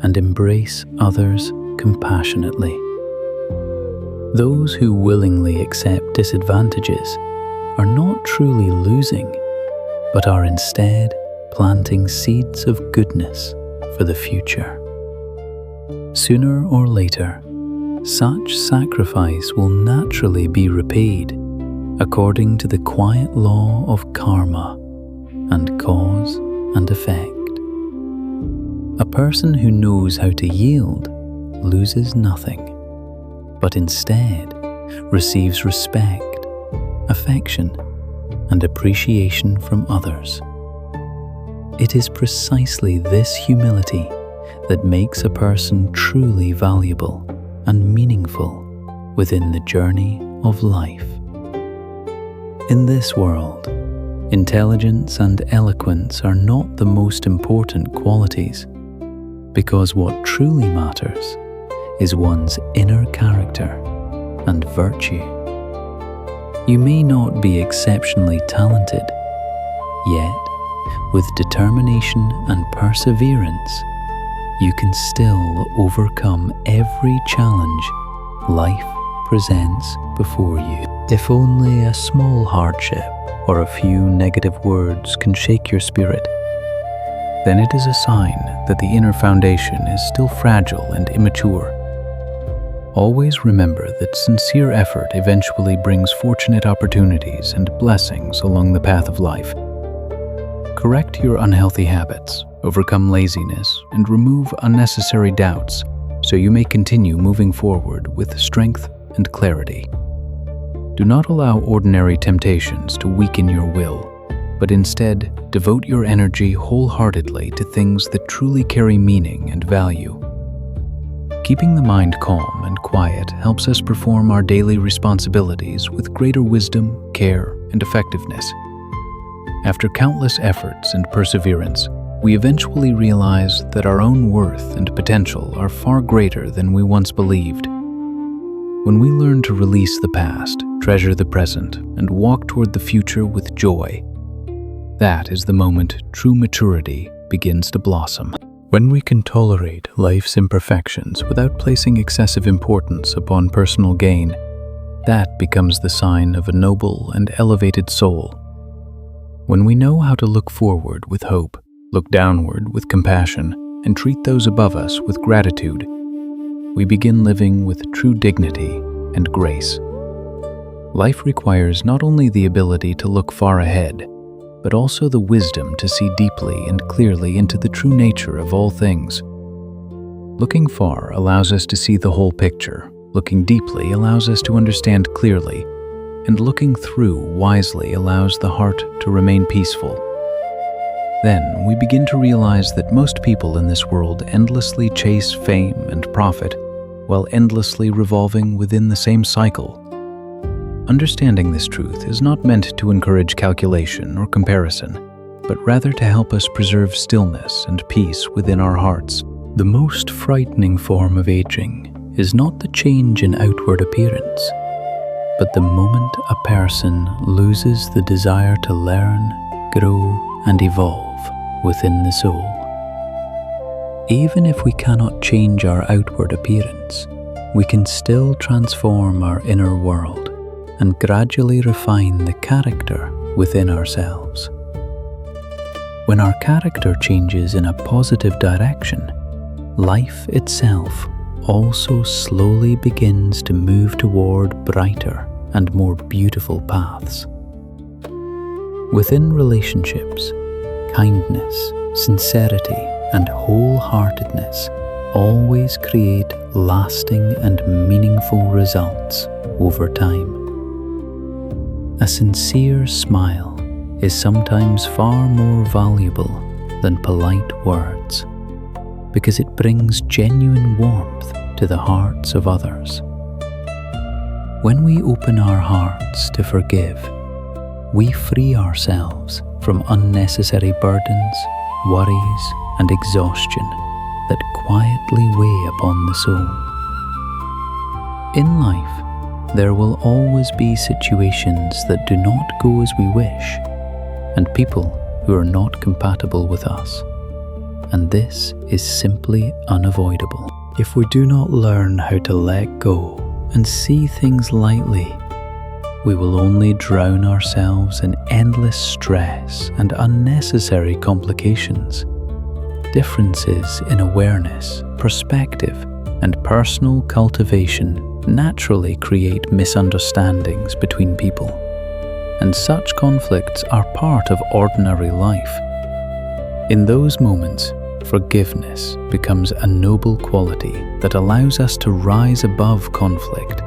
and embrace others compassionately. Those who willingly accept disadvantages are not truly losing, but are instead planting seeds of goodness for the future. Sooner or later, such sacrifice will naturally be repaid according to the quiet law of karma and cause and effect. A person who knows how to yield loses nothing, but instead receives respect, affection, and appreciation from others. It is precisely this humility that makes a person truly valuable and meaningful within the journey of life. In this world, intelligence and eloquence are not the most important qualities, because what truly matters is one's inner character and virtue. You may not be exceptionally talented, yet, with determination and perseverance, you can still overcome every challenge life presents before you. If only a small hardship or a few negative words can shake your spirit, then it is a sign that the inner foundation is still fragile and immature. Always remember that sincere effort eventually brings fortunate opportunities and blessings along the path of life. Correct your unhealthy habits, overcome laziness, and remove unnecessary doubts so you may continue moving forward with strength and clarity. Do not allow ordinary temptations to weaken your will, but instead devote your energy wholeheartedly to things that truly carry meaning and value. Keeping the mind calm and quiet helps us perform our daily responsibilities with greater wisdom, care, and effectiveness. After countless efforts and perseverance, we eventually realize that our own worth and potential are far greater than we once believed. When we learn to release the past, treasure the present, and walk toward the future with joy, that is the moment true maturity begins to blossom. When we can tolerate life's imperfections without placing excessive importance upon personal gain, that becomes the sign of a noble and elevated soul. When we know how to look forward with hope, look downward with compassion, and treat those above us with gratitude, we begin living with true dignity and grace. Life requires not only the ability to look far ahead, but also the wisdom to see deeply and clearly into the true nature of all things. Looking far allows us to see the whole picture, looking deeply allows us to understand clearly, and looking through wisely allows the heart to remain peaceful. Then we begin to realize that most people in this world endlessly chase fame and profit, while endlessly revolving within the same cycle. Understanding this truth is not meant to encourage calculation or comparison, but rather to help us preserve stillness and peace within our hearts. The most frightening form of aging is not the change in outward appearance, but the moment a person loses the desire to learn, grow, and evolve within the soul. Even if we cannot change our outward appearance, we can still transform our inner world and gradually refine the character within ourselves. When our character changes in a positive direction, life itself also slowly begins to move toward brighter and more beautiful paths. Within relationships, kindness, sincerity, and wholeheartedness always create lasting and meaningful results over time. A sincere smile is sometimes far more valuable than polite words, because it brings genuine warmth to the hearts of others. When we open our hearts to forgive, we free ourselves from unnecessary burdens, worries, and exhaustion that quietly weigh upon the soul. In life, there will always be situations that do not go as we wish, and people who are not compatible with us, and this is simply unavoidable. If we do not learn how to let go and see things lightly, we will only drown ourselves in endless stress and unnecessary complications. Differences in awareness, perspective, and personal cultivation naturally create misunderstandings between people, and such conflicts are part of ordinary life. In those moments, forgiveness becomes a noble quality that allows us to rise above conflict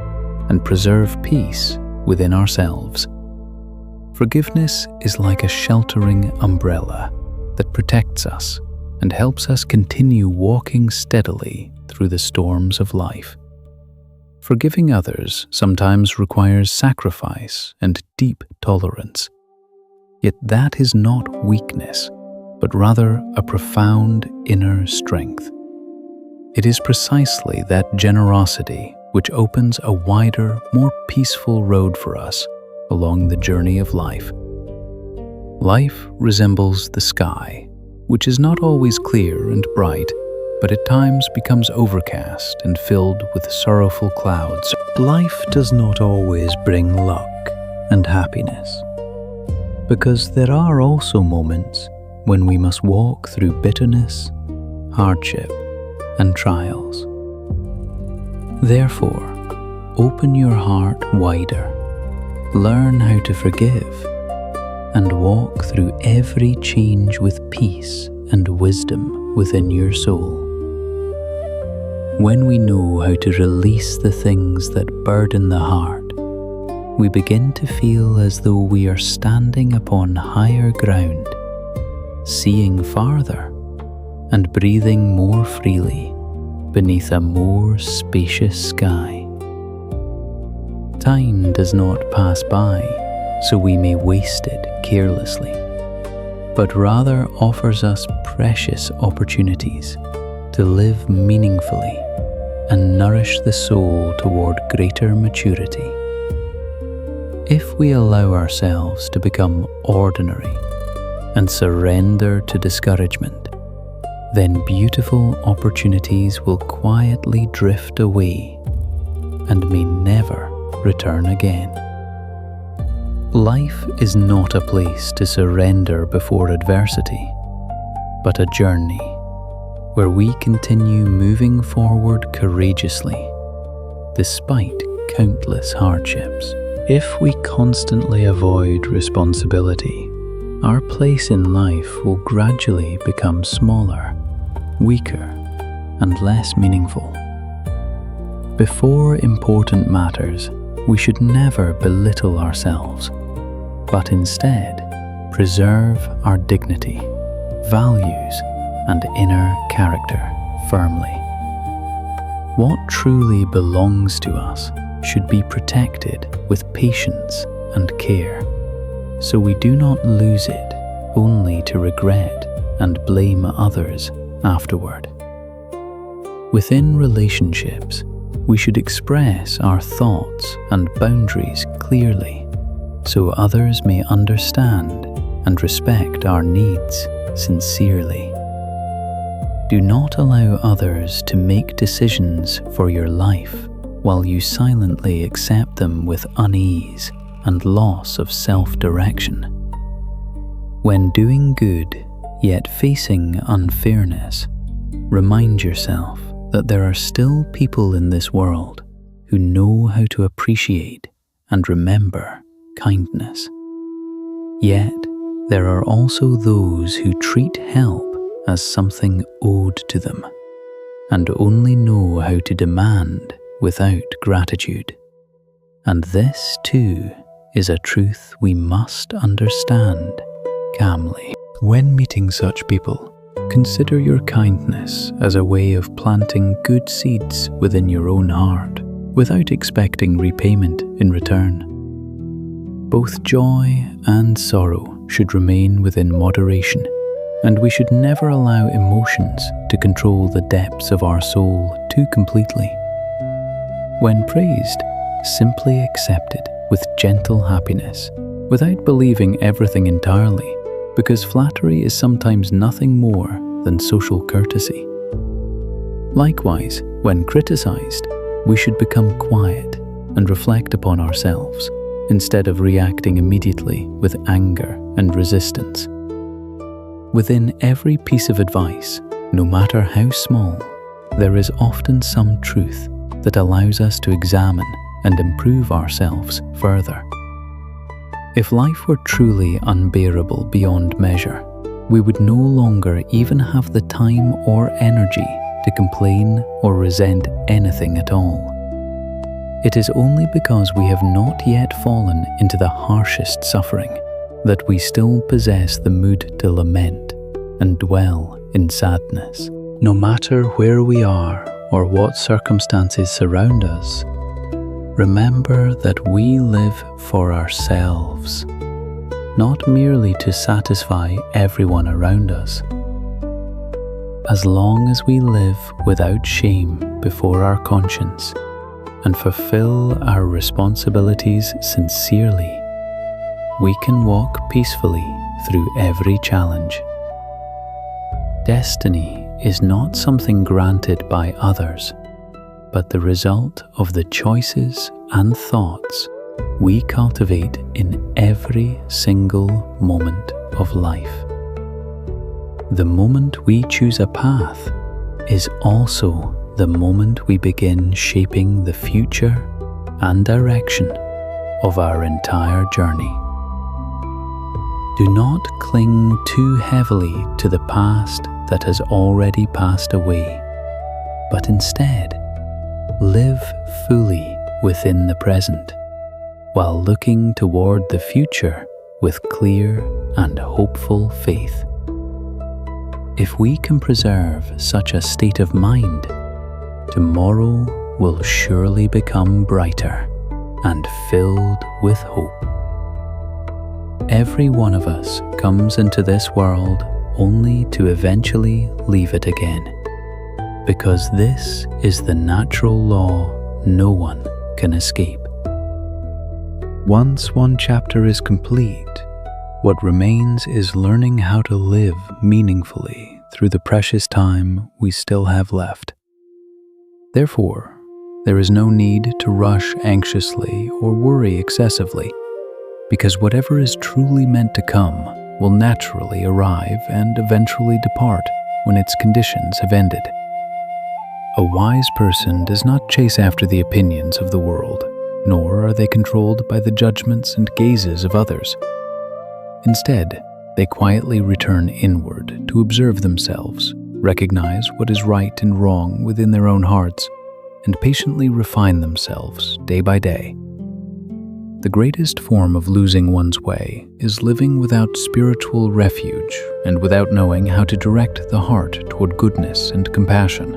and preserve peace within ourselves. Forgiveness is like a sheltering umbrella that protects us and helps us continue walking steadily through the storms of life. Forgiving others sometimes requires sacrifice and deep tolerance. Yet that is not weakness, but rather a profound inner strength. It is precisely that generosity which opens a wider, more peaceful road for us along the journey of life. Life resembles the sky, which is not always clear and bright, but at times becomes overcast and filled with sorrowful clouds. Life does not always bring luck and happiness, because there are also moments when we must walk through bitterness, hardship, and trials. Therefore, open your heart wider, learn how to forgive, and walk through every change with peace and wisdom within your soul. When we know how to release the things that burden the heart, we begin to feel as though we are standing upon higher ground, seeing farther, and breathing more freely beneath a more spacious sky. Time does not pass by so we may waste it carelessly, but rather offers us precious opportunities to live meaningfully and nourish the soul toward greater maturity. If we allow ourselves to become ordinary and surrender to discouragement, then beautiful opportunities will quietly drift away and may never return again. Life is not a place to surrender before adversity, but a journey where we continue moving forward courageously despite countless hardships. If we constantly avoid responsibility, our place in life will gradually become smaller, weaker, and less meaningful. Before important matters, we should never belittle ourselves, but instead preserve our dignity, values, and inner character firmly. What truly belongs to us should be protected with patience and care, so we do not lose it only to regret and blame others afterward. Within relationships, we should express our thoughts and boundaries clearly, so others may understand and respect our needs sincerely. Do not allow others to make decisions for your life while you silently accept them with unease and loss of self-direction. When doing good, yet facing unfairness, remind yourself that there are still people in this world who know how to appreciate and remember kindness. Yet, there are also those who treat help as something owed to them and only know how to demand without gratitude. And this, too, is a truth we must understand calmly. When meeting such people, consider your kindness as a way of planting good seeds within your own heart without expecting repayment in return. Both joy and sorrow should remain within moderation, and we should never allow emotions to control the depths of our soul too completely. When praised, simply accept it with gentle happiness, without believing everything entirely, because flattery is sometimes nothing more than social courtesy. Likewise, when criticized, we should become quiet and reflect upon ourselves, instead of reacting immediately with anger and resistance. Within every piece of advice, no matter how small, there is often some truth that allows us to examine and improve ourselves further. If life were truly unbearable beyond measure, we would no longer even have the time or energy to complain or resent anything at all. It is only because we have not yet fallen into the harshest suffering that we still possess the mood to lament and dwell in sadness. No matter where we are or what circumstances surround us, remember that we live for ourselves, not merely to satisfy everyone around us. As long as we live without shame before our conscience and fulfill our responsibilities sincerely, we can walk peacefully through every challenge. Destiny is not something granted by others, but the result of the choices and thoughts we cultivate in every single moment of life. The moment we choose a path is also the moment we begin shaping the future and direction of our entire journey. Do not cling too heavily to the past that has already passed away, but instead, live fully within the present, while looking toward the future with clear and hopeful faith. If we can preserve such a state of mind, tomorrow will surely become brighter and filled with hope. Every one of us comes into this world only to eventually leave it again, because this is the natural law no one can escape. Once one chapter is complete, what remains is learning how to live meaningfully through the precious time we still have left. Therefore, there is no need to rush anxiously or worry excessively, because whatever is truly meant to come will naturally arrive and eventually depart when its conditions have ended. A wise person does not chase after the opinions of the world, nor are they controlled by the judgments and gazes of others. Instead, they quietly return inward to observe themselves, recognize what is right and wrong within their own hearts, and patiently refine themselves day by day. The greatest form of losing one's way is living without spiritual refuge and without knowing how to direct the heart toward goodness and compassion.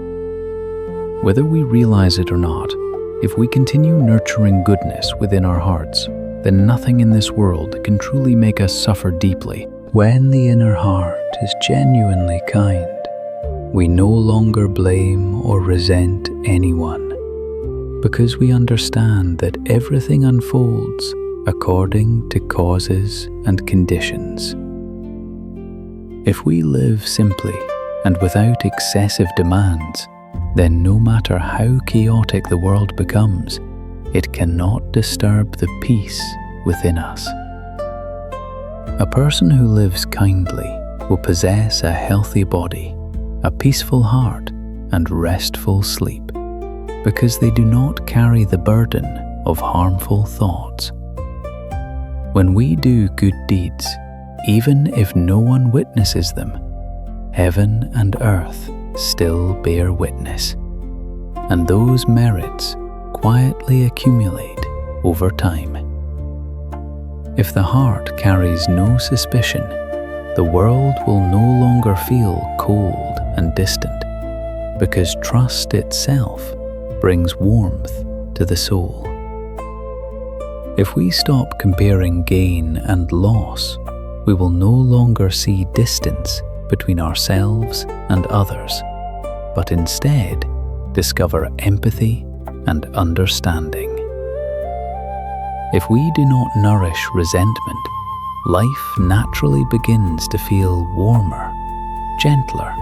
Whether we realize it or not, if we continue nurturing goodness within our hearts, then nothing in this world can truly make us suffer deeply. When the inner heart is genuinely kind, we no longer blame or resent anyone, because we understand that everything unfolds according to causes and conditions. If we live simply and without excessive demands, then no matter how chaotic the world becomes, it cannot disturb the peace within us. A person who lives kindly will possess a healthy body, a peaceful heart, and restful sleep, because they do not carry the burden of harmful thoughts. When we do good deeds, even if no one witnesses them, heaven and earth still bear witness, and those merits quietly accumulate over time. If the heart carries no suspicion, the world will no longer feel cold and distant, because trust itself brings warmth to the soul. If we stop comparing gain and loss, we will no longer see distance between ourselves and others, but instead discover empathy and understanding. If we do not nourish resentment, life naturally begins to feel warmer, gentler,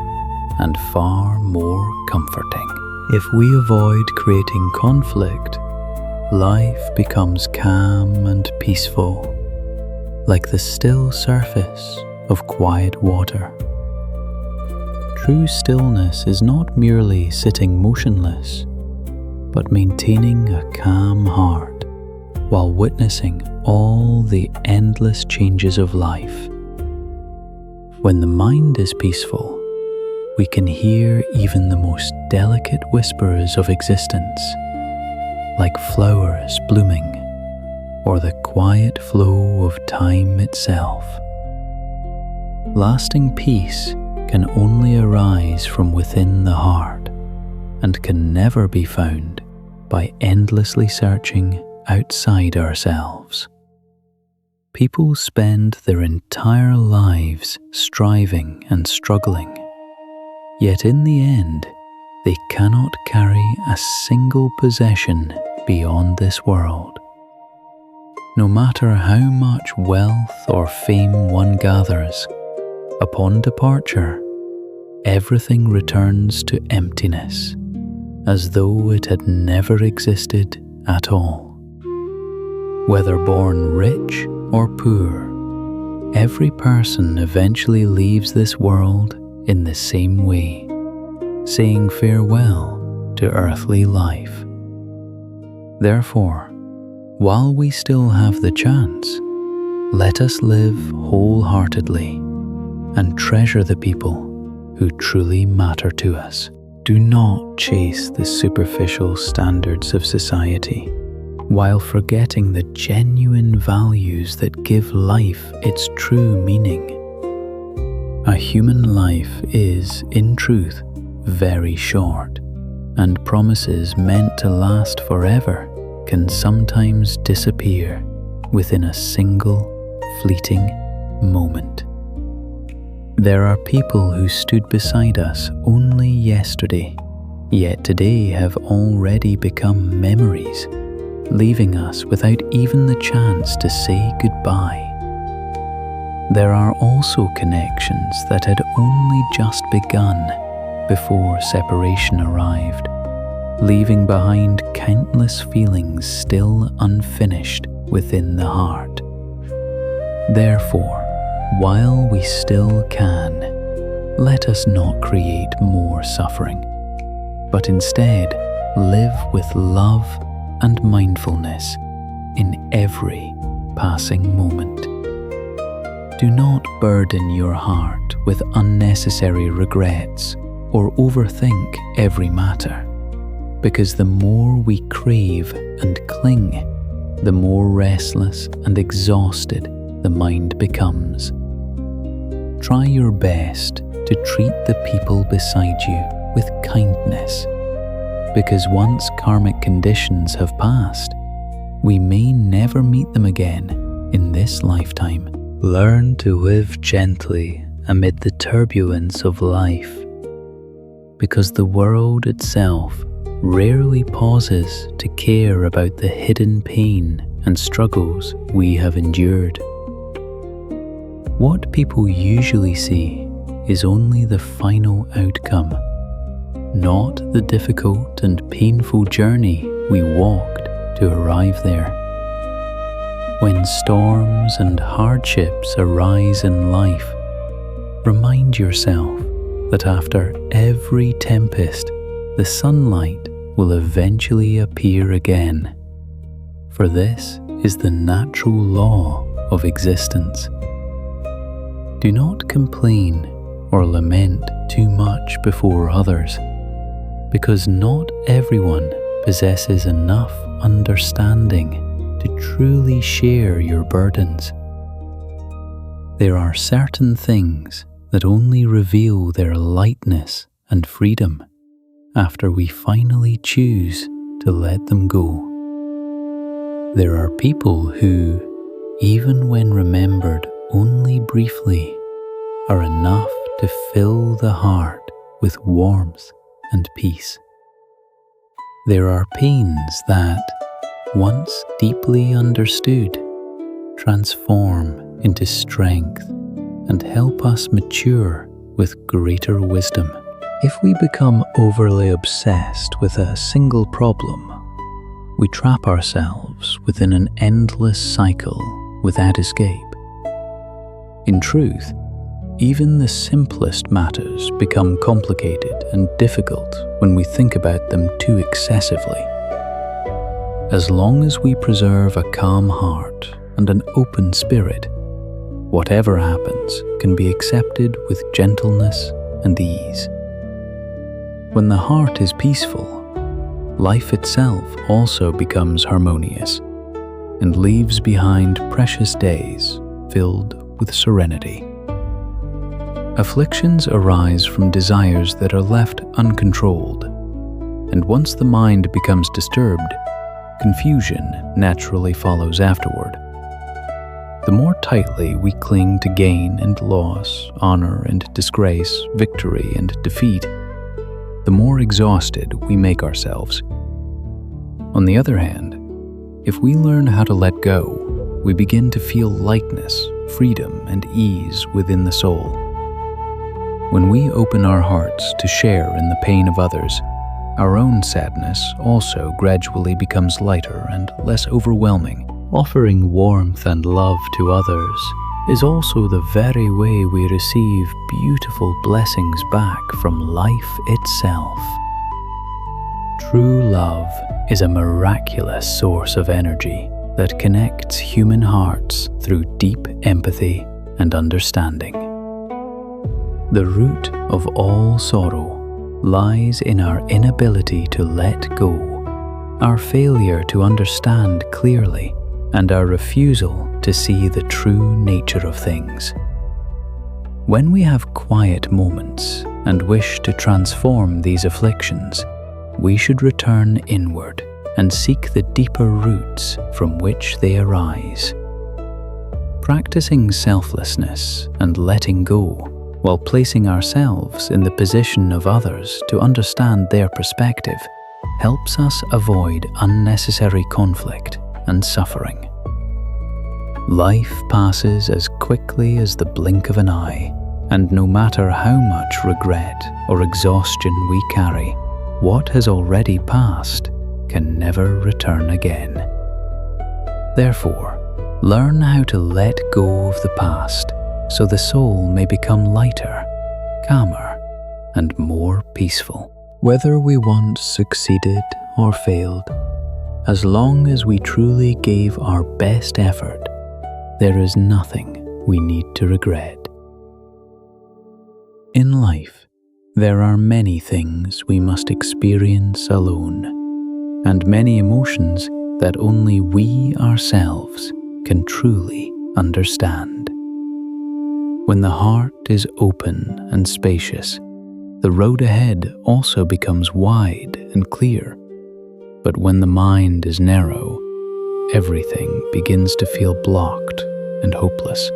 and far more comforting. If we avoid creating conflict, life becomes calm and peaceful, like the still surface of quiet water. True stillness is not merely sitting motionless, but maintaining a calm heart while witnessing all the endless changes of life. When the mind is peaceful, we can hear even the most delicate whispers of existence, like flowers blooming or the quiet flow of time itself. Lasting peace can only arise from within the heart and can never be found by endlessly searching outside ourselves. People spend their entire lives striving and struggling, yet in the end, they cannot carry a single possession beyond this world. No matter how much wealth or fame one gathers, upon departure, everything returns to emptiness, as though it had never existed at all. Whether born rich or poor, every person eventually leaves this world in the same way, saying farewell to earthly life. Therefore, while we still have the chance, let us live wholeheartedly and treasure the people who truly matter to us. Do not chase the superficial standards of society, while forgetting the genuine values that give life its true meaning. A human life is, in truth, very short, and promises meant to last forever can sometimes disappear within a single fleeting moment. There are people who stood beside us only yesterday, yet today have already become memories, leaving us without even the chance to say goodbye. There are also connections that had only just begun before separation arrived, leaving behind countless feelings still unfinished within the heart. Therefore, while we still can, let us not create more suffering, but instead live with love and mindfulness in every passing moment. Do not burden your heart with unnecessary regrets or overthink every matter, because the more we crave and cling, the more restless and exhausted the mind becomes. Try your best to treat the people beside you with kindness, because once karmic conditions have passed, we may never meet them again in this lifetime. Learn to live gently amid the turbulence of life, because the world itself rarely pauses to care about the hidden pain and struggles we have endured. What people usually see is only the final outcome, not the difficult and painful journey we walked to arrive there. When storms and hardships arise in life, remind yourself that after every tempest, the sunlight will eventually appear again. For this is the natural law of existence. Do not complain or lament too much before others, because not everyone possesses enough understanding to truly share your burdens. There are certain things that only reveal their lightness and freedom after we finally choose to let them go. There are people who, even when remembered only briefly, are enough to fill the heart with warmth and peace. There are pains that, once deeply understood, transform into strength and help us mature with greater wisdom. If we become overly obsessed with a single problem, we trap ourselves within an endless cycle without escape. In truth, even the simplest matters become complicated and difficult when we think about them too excessively. As long as we preserve a calm heart and an open spirit, whatever happens can be accepted with gentleness and ease. When the heart is peaceful, life itself also becomes harmonious and leaves behind precious days filled with serenity. Afflictions arise from desires that are left uncontrolled, and once the mind becomes disturbed, confusion naturally follows afterward. The more tightly we cling to gain and loss, honor and disgrace, victory and defeat, the more exhausted we make ourselves. On the other hand, if we learn how to let go, we begin to feel lightness, freedom, and ease within the soul. When we open our hearts to share in the pain of others, our own sadness also gradually becomes lighter and less overwhelming. Offering warmth and love to others is also the very way we receive beautiful blessings back from life itself. True love is a miraculous source of energy that connects human hearts through deep empathy and understanding. The root of all sorrow lies in our inability to let go, our failure to understand clearly, and our refusal to see the true nature of things. When we have quiet moments and wish to transform these afflictions, we should return inward and seek the deeper roots from which they arise. Practicing selflessness and letting go, while placing ourselves in the position of others to understand their perspective, helps us avoid unnecessary conflict and suffering. Life passes as quickly as the blink of an eye, and no matter how much regret or exhaustion we carry, what has already passed can never return again. Therefore, learn how to let go of the past so the soul may become lighter, calmer, and more peaceful. Whether we once succeeded or failed, as long as we truly gave our best effort, there is nothing we need to regret. In life, there are many things we must experience alone, and many emotions that only we ourselves can truly understand. When the heart is open and spacious, the road ahead also becomes wide and clear. But when the mind is narrow, everything begins to feel blocked and hopeless.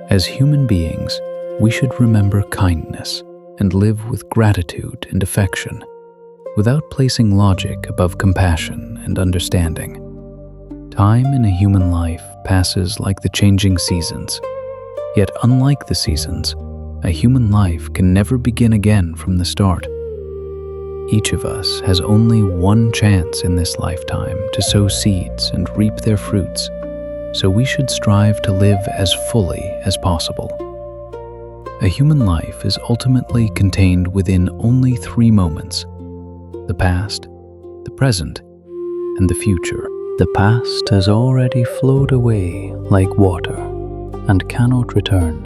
As human beings, we should remember kindness and live with gratitude and affection. without placing logic above compassion and understanding. Time in a human life passes like the changing seasons. Yet unlike the seasons, a human life can never begin again from the start. Each of us has only one chance in this lifetime to sow seeds and reap their fruits, so we should strive to live as fully as possible. A human life is ultimately contained within only 3 moments: the past, the present, and the future. The past has already flowed away like water and cannot return,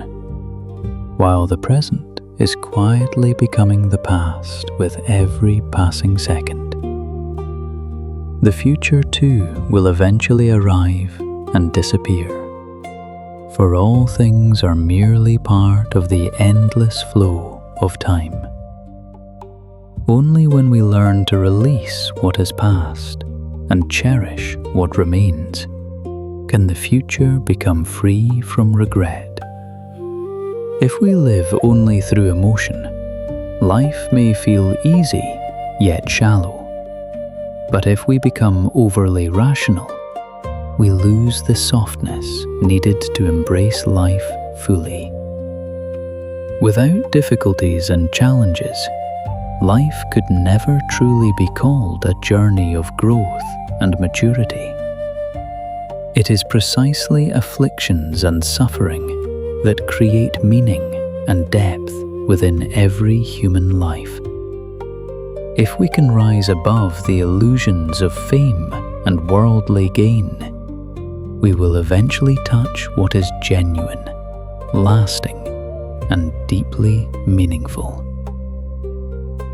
while the present is quietly becoming the past with every passing second. The future too will eventually arrive and disappear, for all things are merely part of the endless flow of time. Only when we learn to release what has passed and cherish what remains can the future become free from regret. If we live only through emotion, life may feel easy yet shallow. But if we become overly rational, we lose the softness needed to embrace life fully. Without difficulties and challenges, life could never truly be called a journey of growth and maturity. It is precisely afflictions and suffering that create meaning and depth within every human life. If we can rise above the illusions of fame and worldly gain, we will eventually touch what is genuine, lasting, and deeply meaningful.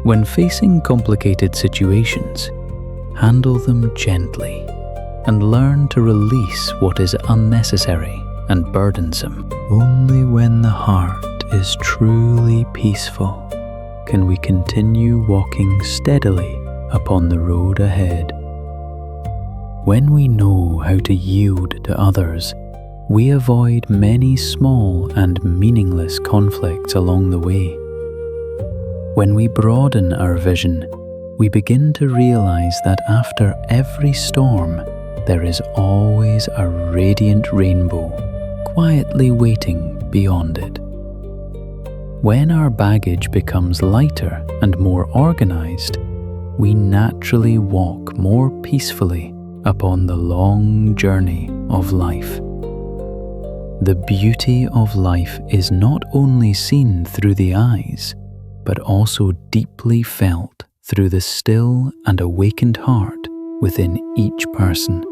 When facing complicated situations, handle them gently and learn to release what is unnecessary and burdensome. Only when the heart is truly peaceful can we continue walking steadily upon the road ahead. When we know how to yield to others, we avoid many small and meaningless conflicts along the way. When we broaden our vision, we begin to realize that after every storm, there is always a radiant rainbow quietly waiting beyond it. When our baggage becomes lighter and more organized, we naturally walk more peacefully upon the long journey of life. The beauty of life is not only seen through the eyes, but also deeply felt through the still and awakened heart within each person.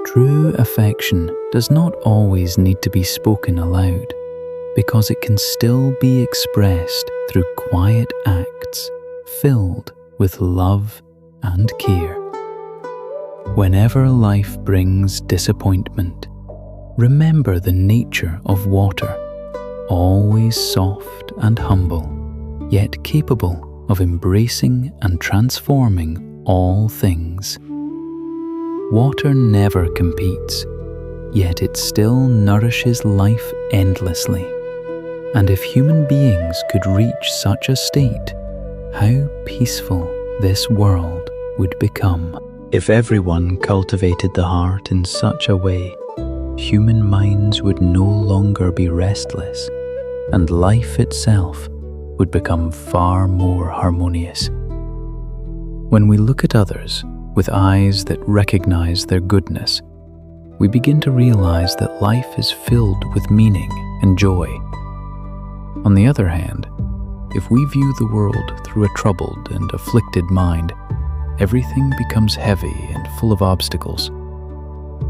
True affection does not always need to be spoken aloud, because it can still be expressed through quiet acts filled with love and care. Whenever life brings disappointment, remember the nature of water, always soft and humble, yet capable of embracing and transforming all things. Water never competes, yet it still nourishes life endlessly. And if human beings could reach such a state, how peaceful this world would become. If everyone cultivated the heart in such a way, human minds would no longer be restless, and life itself would become far more harmonious. When we look at others with eyes that recognize their goodness, we begin to realize that life is filled with meaning and joy. On the other hand, if we view the world through a troubled and afflicted mind, everything becomes heavy and full of obstacles.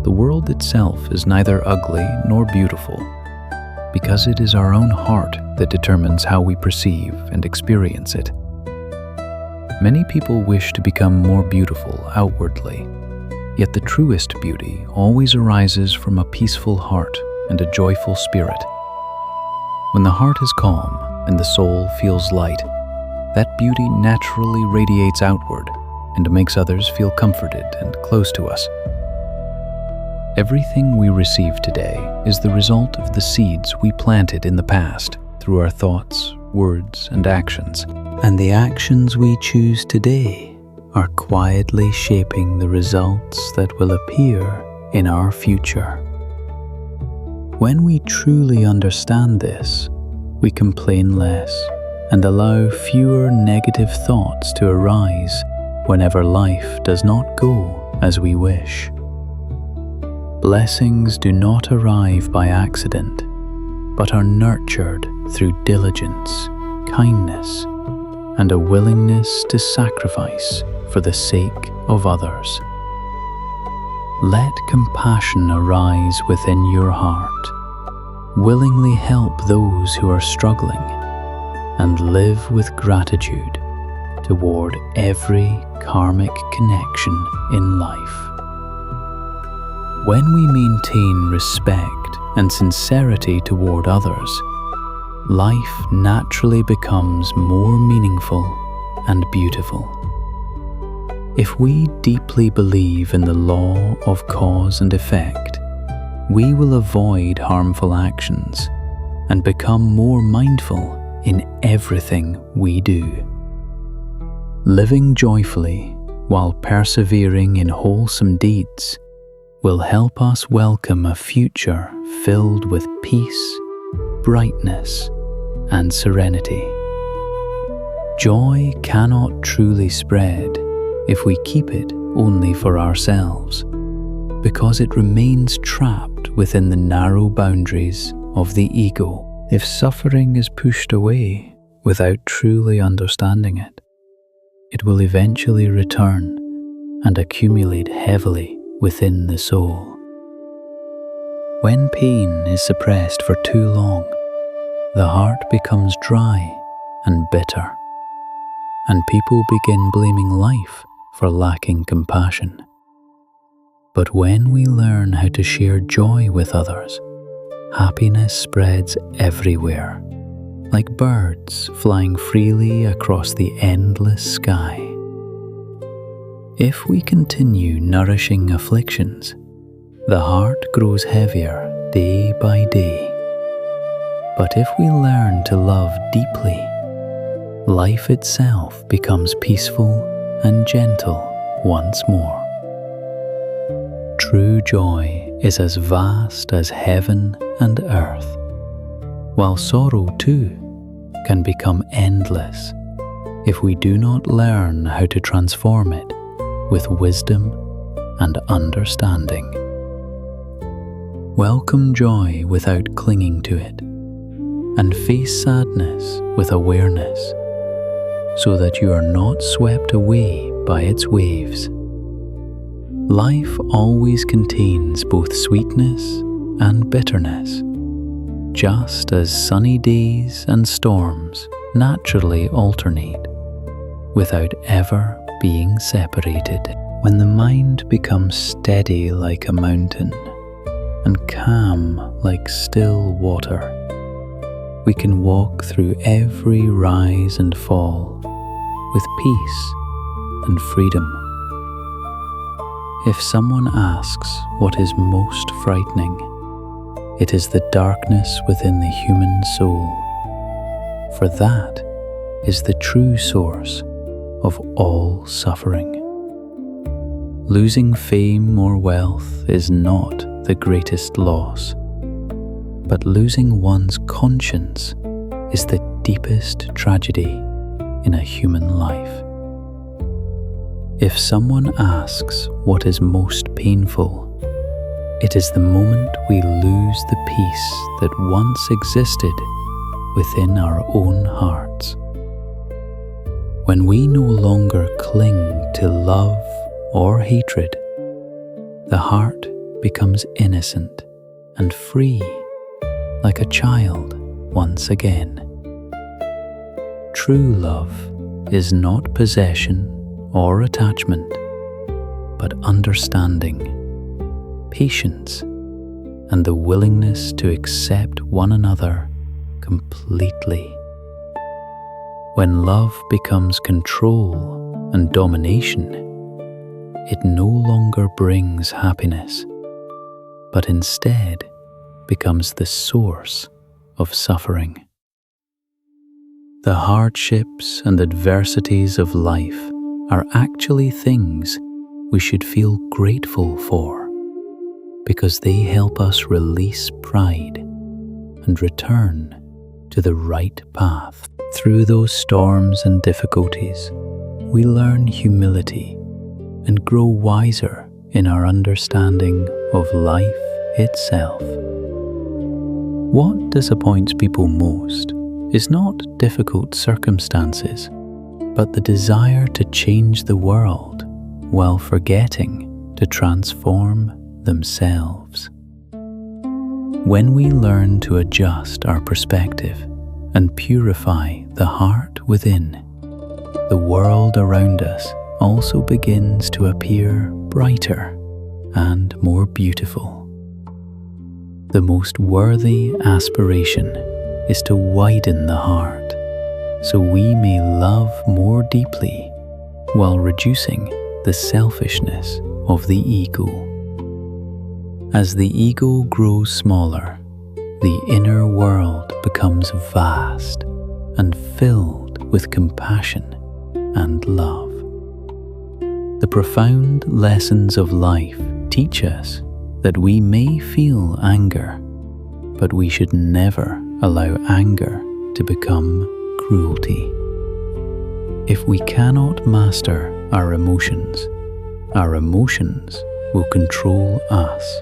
The world itself is neither ugly nor beautiful, because it is our own heart that determines how we perceive and experience it. Many people wish to become more beautiful outwardly, yet the truest beauty always arises from a peaceful heart and a joyful spirit. When the heart is calm and the soul feels light, that beauty naturally radiates outward and makes others feel comforted and close to us. Everything we receive today is the result of the seeds we planted in the past through our thoughts, words, and actions. And the actions we choose today are quietly shaping the results that will appear in our future. When we truly understand this, we complain less and allow fewer negative thoughts to arise whenever life does not go as we wish. Blessings do not arrive by accident, but are nurtured through diligence, kindness, and a willingness to sacrifice for the sake of others. Let compassion arise within your heart. Willingly help those who are struggling, and live with gratitude toward every karmic connection in life. When we maintain respect and sincerity toward others, life naturally becomes more meaningful and beautiful. If we deeply believe in the law of cause and effect, we will avoid harmful actions and become more mindful in everything we do. Living joyfully while persevering in wholesome deeds will help us welcome a future filled with peace, brightness, and serenity. Joy cannot truly spread if we keep it only for ourselves, because it remains trapped within the narrow boundaries of the ego. If suffering is pushed away without truly understanding it, it will eventually return and accumulate heavily within the soul. When pain is suppressed for too long, the heart becomes dry and bitter, and people begin blaming life for lacking compassion. But when we learn how to share joy with others, happiness spreads everywhere, like birds flying freely across the endless sky. If we continue nourishing afflictions, the heart grows heavier day by day. But if we learn to love deeply, life itself becomes peaceful and gentle once more. True joy is as vast as heaven and earth, while sorrow too can become endless if we do not learn how to transform it with wisdom and understanding. Welcome joy without clinging to it, and face sadness with awareness, so that you are not swept away by its waves. Life always contains both sweetness and bitterness, just as sunny days and storms naturally alternate, without ever being separated. When the mind becomes steady like a mountain and calm like still water, we can walk through every rise and fall with peace and freedom. If someone asks what is most frightening, it is the darkness within the human soul, for that is the true source of all suffering. Losing fame or wealth is not the greatest loss, but losing one's conscience is the deepest tragedy in a human life. If someone asks what is most painful, it is the moment we lose the peace that once existed within our own hearts. When we no longer cling to love or hatred, the heart becomes innocent and free, like a child once again. True love is not possession or attachment, but understanding, patience, and the willingness to accept one another completely. When love becomes control and domination, it no longer brings happiness, but instead becomes the source of suffering. The hardships and adversities of life are actually things we should feel grateful for, because they help us release pride and return to the right path. Through those storms and difficulties, we learn humility and grow wiser in our understanding of life itself. What disappoints people most is not difficult circumstances, but the desire to change the world while forgetting to transform themselves. When we learn to adjust our perspective and purify the heart within, the world around us also begins to appear brighter and more beautiful. The most worthy aspiration is to widen the heart, so we may love more deeply while reducing the selfishness of the ego. As the ego grows smaller, the inner world becomes vast and filled with compassion and love. The profound lessons of life teach us that we may feel anger, but we should never allow anger to become cruelty. If we cannot master our emotions will control us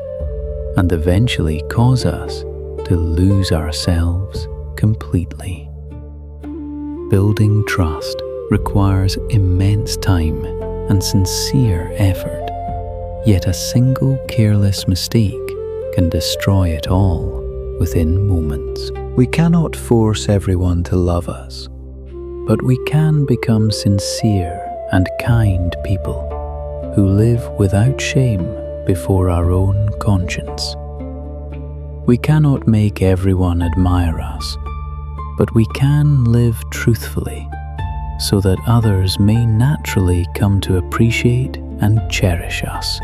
and eventually cause us to lose ourselves completely. Building trust requires immense time and sincere effort, yet a single careless mistake can destroy it all within moments. We cannot force everyone to love us, but we can become sincere and kind people who live without shame before our own conscience. We cannot make everyone admire us, but we can live truthfully so that others may naturally come to appreciate and cherish us.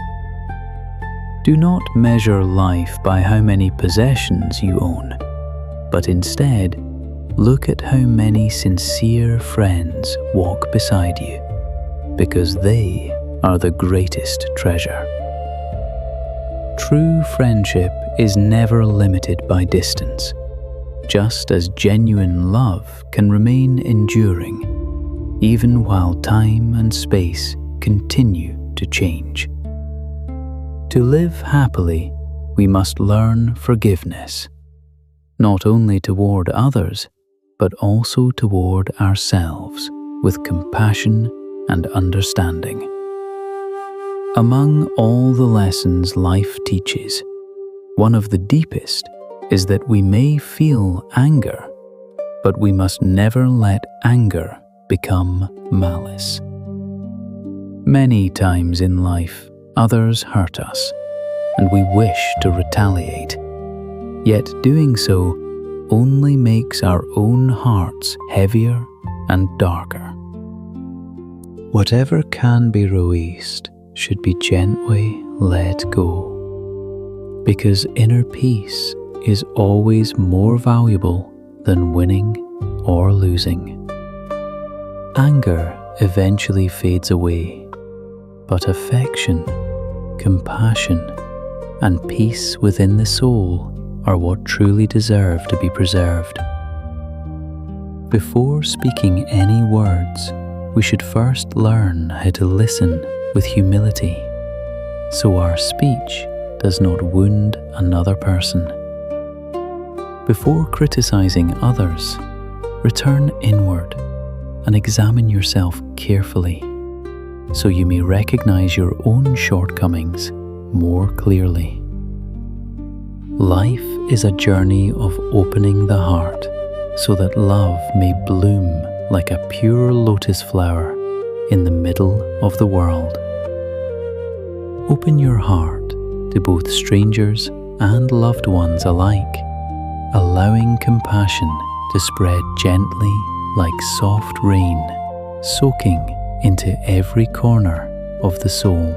Do not measure life by how many possessions you own, but instead look at how many sincere friends walk beside you, because they are the greatest treasure. True friendship is never limited by distance, just as genuine love can remain enduring, even while time and space continue to change. To live happily, we must learn forgiveness, not only toward others, but also toward ourselves, with compassion and understanding. Among all the lessons life teaches, one of the deepest is that we may feel anger, but we must never let anger become malice. Many times in life, others hurt us, and we wish to retaliate. Yet doing so only makes our own hearts heavier and darker. Whatever can be released should be gently let go, because inner peace is always more valuable than winning or losing. Anger eventually fades away, but affection, compassion, and peace within the soul are what truly deserve to be preserved. Before speaking any words, we should first learn how to listen with humility, so our speech does not wound another person. Before criticizing others, return inward and examine yourself carefully, so you may recognize your own shortcomings more clearly. Life is a journey of opening the heart so that love may bloom like a pure lotus flower in the middle of the world. Open your heart to both strangers and loved ones alike, allowing compassion to spread gently like soft rain, soaking into every corner of the soul.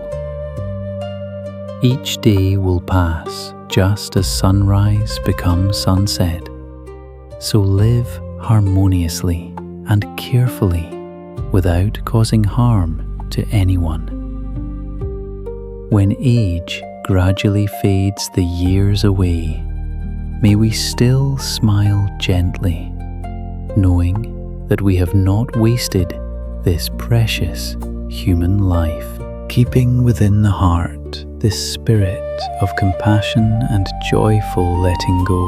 Each day will pass just as sunrise becomes sunset, so live harmoniously and carefully without causing harm to anyone. When age gradually fades the years away, may we still smile gently, knowing that we have not wasted this precious human life. Keeping within the heart this spirit of compassion and joyful letting go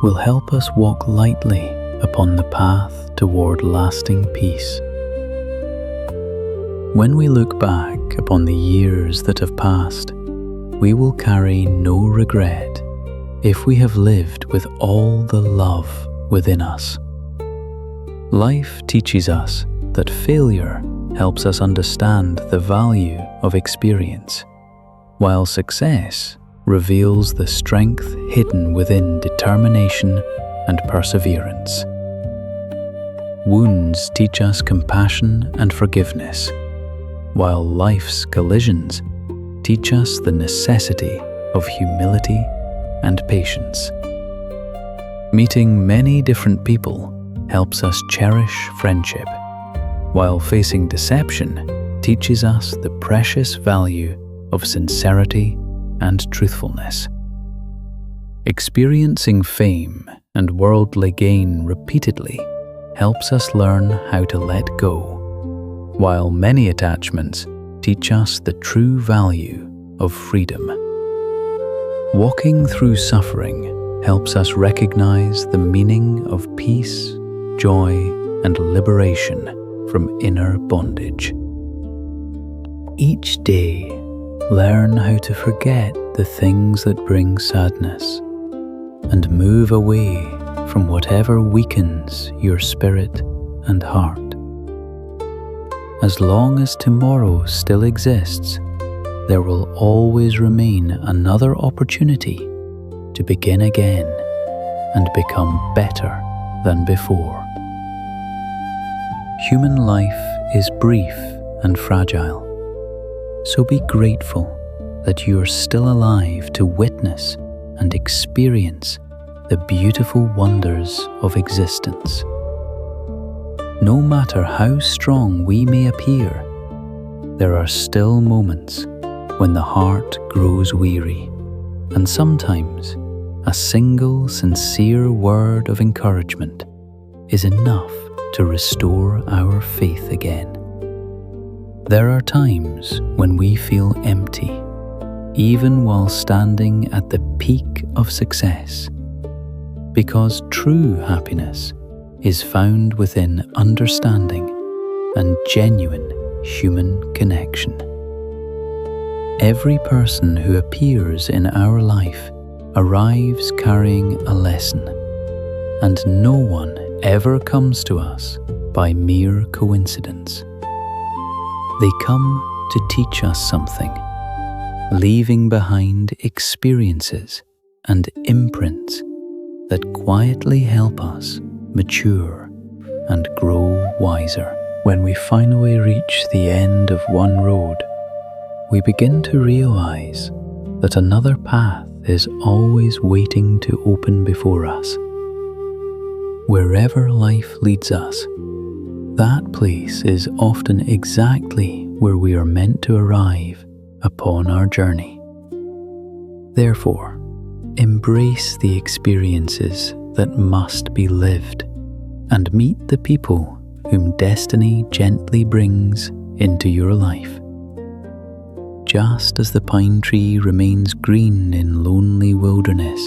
will help us walk lightly upon the path toward lasting peace. When we look back upon the years that have passed, we will carry no regret if we have lived with all the love within us. Life teaches us that failure helps us understand the value of experience, while success reveals the strength hidden within determination and perseverance. Wounds teach us compassion and forgiveness, while life's collisions teach us the necessity of humility and patience. Meeting many different people helps us cherish friendship, while facing deception teaches us the precious value of sincerity and truthfulness. Experiencing fame and worldly gain repeatedly helps us learn how to let go, while many attachments teach us the true value of freedom. Walking through suffering helps us recognize the meaning of peace, joy, and liberation from inner bondage. Each day, learn how to forget the things that bring sadness and move away from whatever weakens your spirit and heart. As long as tomorrow still exists, there will always remain another opportunity to begin again and become better than before. Human life is brief and fragile, so be grateful that you are still alive to witness and experience the beautiful wonders of existence. No matter how strong we may appear, there are still moments when the heart grows weary, and sometimes a single sincere word of encouragement is enough to restore our faith again. There are times when we feel empty, even while standing at the peak of success, because true happiness is found within understanding and genuine human connection. Every person who appears in our life arrives carrying a lesson, and no one ever comes to us by mere coincidence. They come to teach us something, leaving behind experiences and imprints that quietly help us mature and grow wiser. When we finally reach the end of one road, we begin to realize that another path is always waiting to open before us. Wherever life leads us, that place is often exactly where we are meant to arrive upon our journey. Therefore, embrace the experiences that must be lived and meet the people whom destiny gently brings into your life. Just as the pine tree remains green in lonely wilderness,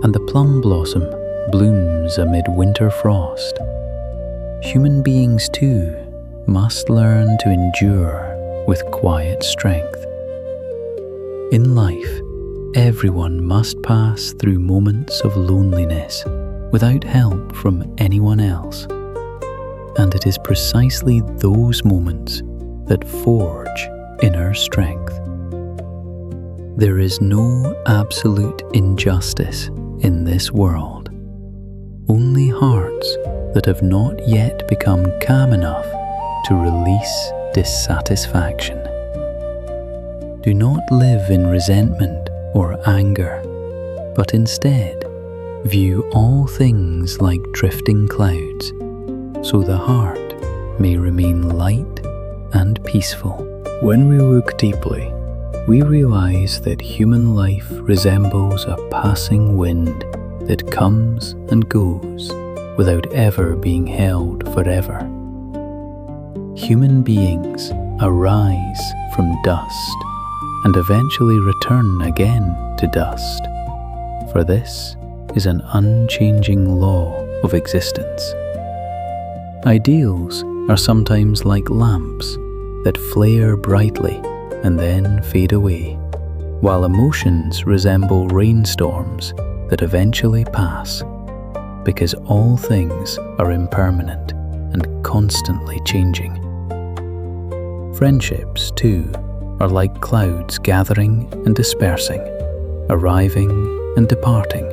and the plum blossom blooms amid winter frost, human beings too must learn to endure with quiet strength. In life, everyone must pass through moments of loneliness without help from anyone else, and it is precisely those moments that forge inner strength. There is no absolute injustice in this world, only hearts that have not yet become calm enough to release dissatisfaction. Do not live in resentment or anger, but instead view all things like drifting clouds so the heart may remain light and peaceful. When we look deeply, we realize that human life resembles a passing wind that comes and goes without ever being held forever. Human beings arise from dust and eventually return again to dust, for this is an unchanging law of existence. Ideals are sometimes like lamps that flare brightly and then fade away, while emotions resemble rainstorms that eventually pass, because all things are impermanent and constantly changing. Friendships, too, are like clouds gathering and dispersing, arriving and departing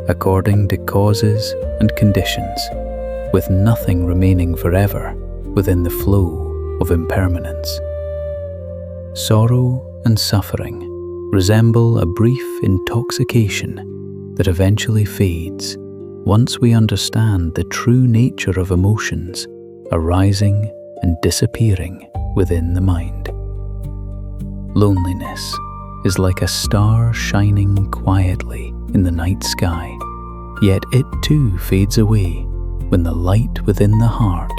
according to causes and conditions, with nothing remaining forever within the flow of impermanence. Sorrow and suffering resemble a brief intoxication that eventually fades once we understand the true nature of emotions arising and disappearing within the mind. Loneliness is like a star shining quietly in the night sky, yet it too fades away when the light within the heart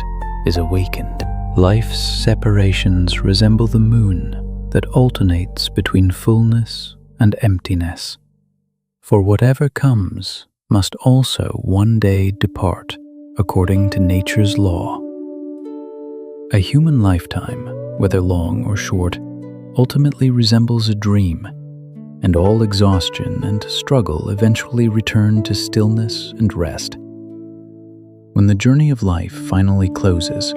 is awakened. Life's separations resemble the moon that alternates between fullness and emptiness. For whatever comes must also one day depart according to nature's law. A human lifetime, whether long or short, ultimately resembles a dream, and all exhaustion and struggle eventually return to stillness and rest. When the journey of life finally closes,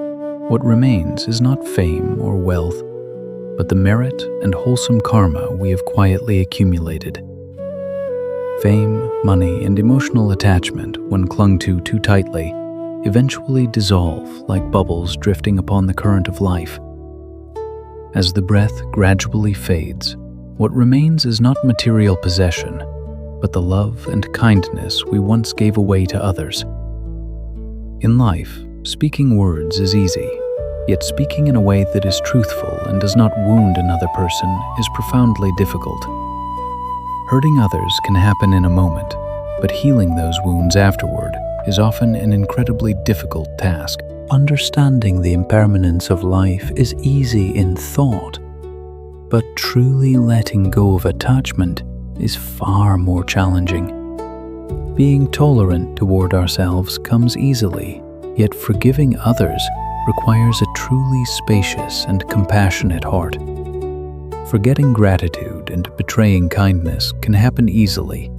what remains is not fame or wealth, but the merit and wholesome karma we have quietly accumulated. Fame, money, and emotional attachment, when clung to too tightly, eventually dissolve like bubbles drifting upon the current of life. As the breath gradually fades, what remains is not material possession, but the love and kindness we once gave away to others. In life, speaking words is easy, yet speaking in a way that is truthful and does not wound another person is profoundly difficult. Hurting others can happen in a moment, but healing those wounds afterward is often an incredibly difficult task. Understanding the impermanence of life is easy in thought, but truly letting go of attachment is far more challenging. Being tolerant toward ourselves comes easily, yet forgiving others requires a truly spacious and compassionate heart. Forgetting gratitude and betraying kindness can happen easily,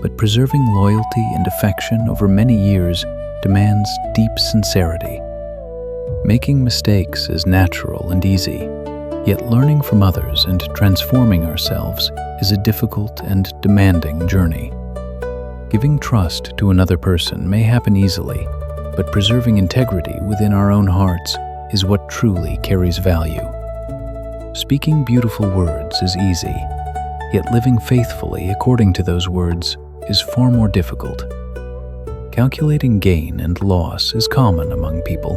but preserving loyalty and affection over many years demands deep sincerity. Making mistakes is natural and easy, yet learning from others and transforming ourselves is a difficult and demanding journey. Giving trust to another person may happen easily, but preserving integrity within our own hearts is what truly carries value. Speaking beautiful words is easy, yet living faithfully according to those words is far more difficult. Calculating gain and loss is common among people,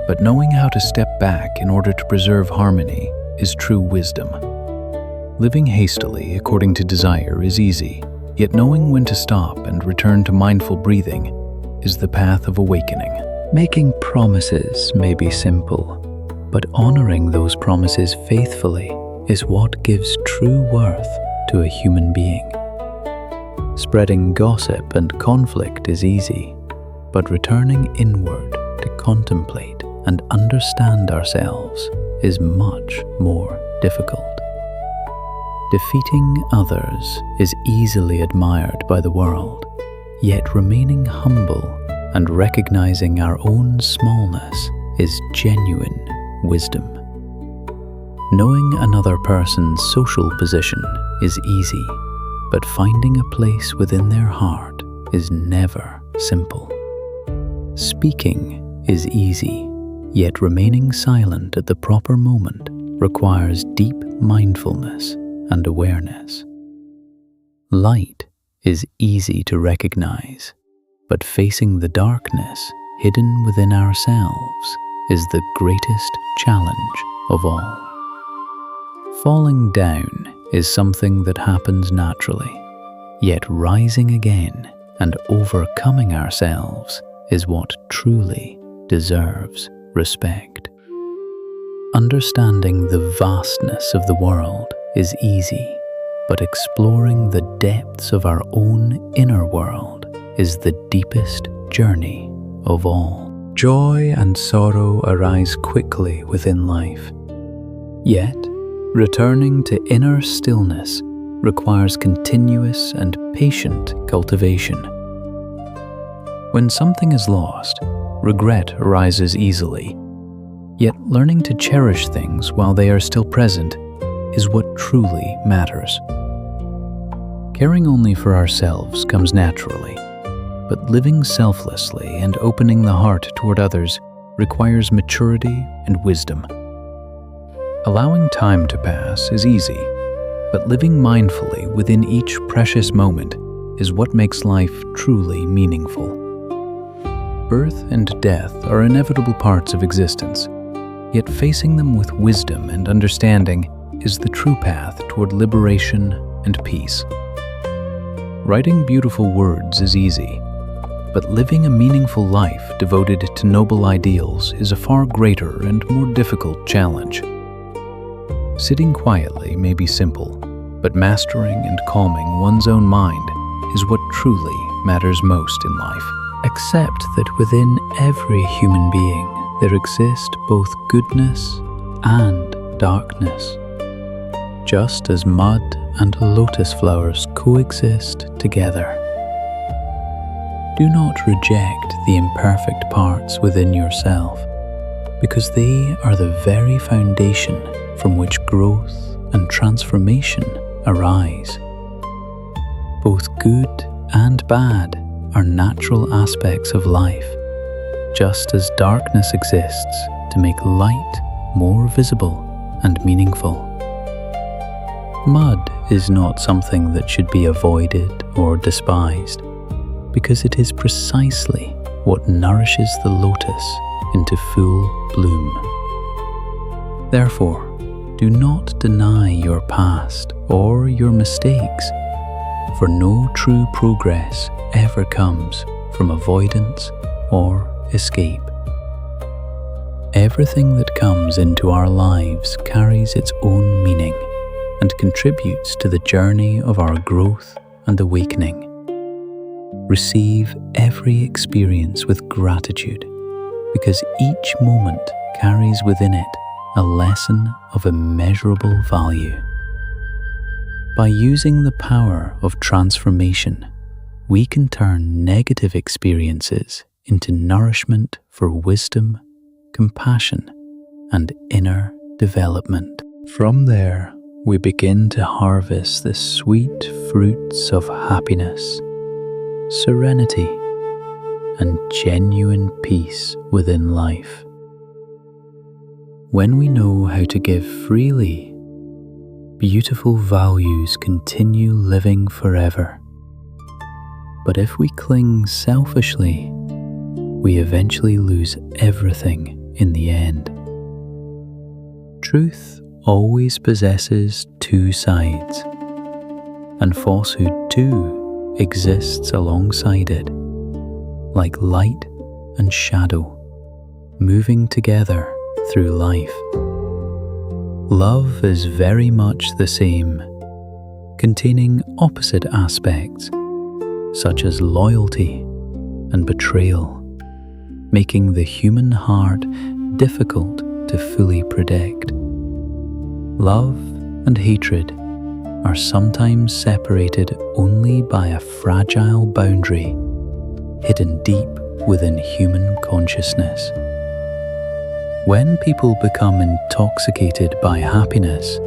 but knowing how to step back in order to preserve harmony is true wisdom. Living hastily according to desire is easy, yet knowing when to stop and return to mindful breathing is the path of awakening. Making promises may be simple, but honoring those promises faithfully is what gives true worth to a human being. Spreading gossip and conflict is easy, but returning inward to contemplate and understand ourselves is much more difficult. Defeating others is easily admired by the world, yet remaining humble and recognizing our own smallness is genuine wisdom. Knowing another person's social position is easy, but finding a place within their heart is never simple. Speaking is easy, yet remaining silent at the proper moment requires deep mindfulness and awareness. Light is easy to recognize, but facing the darkness hidden within ourselves is the greatest challenge of all. Falling down is something that happens naturally, yet rising again and overcoming ourselves is what truly deserves respect. Understanding the vastness of the world is easy, but exploring the depths of our own inner world is the deepest journey of all. Joy and sorrow arise quickly within life. Yet, returning to inner stillness requires continuous and patient cultivation. When something is lost, regret arises easily. Yet learning to cherish things while they are still present is what truly matters. Caring only for ourselves comes naturally, but living selflessly and opening the heart toward others requires maturity and wisdom. Allowing time to pass is easy, but living mindfully within each precious moment is what makes life truly meaningful. Birth and death are inevitable parts of existence, yet facing them with wisdom and understanding is the true path toward liberation and peace. Writing beautiful words is easy, but living a meaningful life devoted to noble ideals is a far greater and more difficult challenge. Sitting quietly may be simple, but mastering and calming one's own mind is what truly matters most in life. Accept that within every human being there exists both goodness and darkness. Just as mud and lotus flowers coexist together. Do not reject the imperfect parts within yourself, because they are the very foundation from which growth and transformation arise. Both good and bad are natural aspects of life, just as darkness exists to make light more visible and meaningful. Mud is not something that should be avoided or despised, because it is precisely what nourishes the lotus into full bloom. Therefore, do not deny your past or your mistakes, for no true progress ever comes from avoidance or escape. Everything that comes into our lives carries its own meaning and contributes to the journey of our growth and awakening. Receive every experience with gratitude, because each moment carries within it a lesson of immeasurable value. By using the power of transformation, we can turn negative experiences into nourishment for wisdom, compassion, and inner development. From there, we begin to harvest the sweet fruits of happiness, serenity, and genuine peace within life. When we know how to give freely, beautiful values continue living forever. But if we cling selfishly, we eventually lose everything in the end. Truth always possesses two sides, and falsehood too exists alongside it, like light and shadow, moving together through life. Love is very much the same, containing opposite aspects, such as loyalty and betrayal, making the human heart difficult to fully predict. Love and hatred are sometimes separated only by a fragile boundary hidden deep within human consciousness. When people become intoxicated by happiness,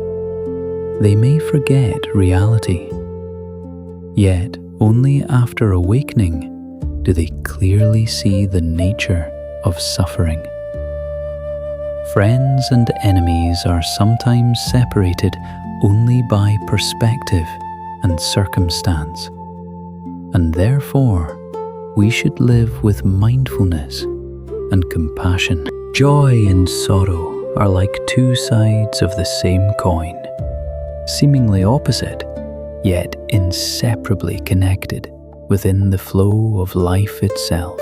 they may forget reality. Yet, only after awakening do they clearly see the nature of suffering. Friends and enemies are sometimes separated only by perspective and circumstance, and therefore we should live with mindfulness and compassion. Joy and sorrow are like two sides of the same coin, seemingly opposite, yet inseparably connected within the flow of life itself.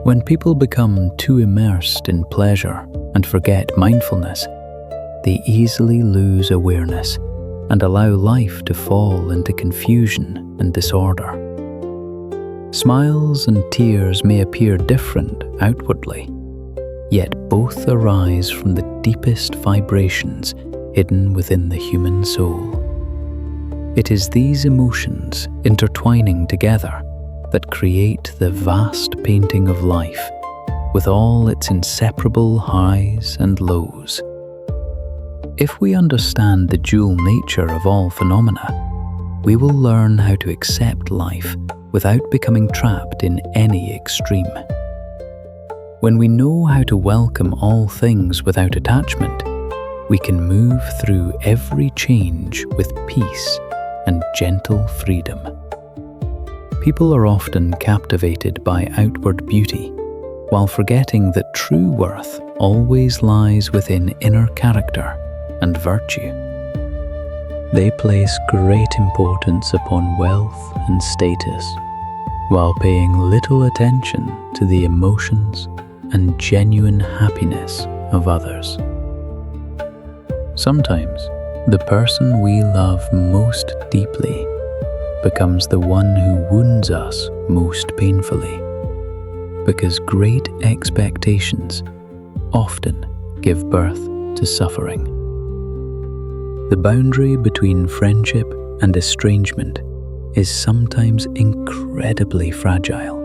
When people become too immersed in pleasure and forget mindfulness, they easily lose awareness and allow life to fall into confusion and disorder. Smiles and tears may appear different outwardly, yet both arise from the deepest vibrations hidden within the human soul. It is these emotions intertwining together that create the vast painting of life, with all its inseparable highs and lows. If we understand the dual nature of all phenomena, we will learn how to accept life without becoming trapped in any extreme. When we know how to welcome all things without attachment, we can move through every change with peace and gentle freedom. People are often captivated by outward beauty, while forgetting that true worth always lies within inner character and virtue. They place great importance upon wealth and status, while paying little attention to the emotions and genuine happiness of others. Sometimes, the person we love most deeply becomes the one who wounds us most painfully, because great expectations often give birth to suffering. The boundary between friendship and estrangement is sometimes incredibly fragile,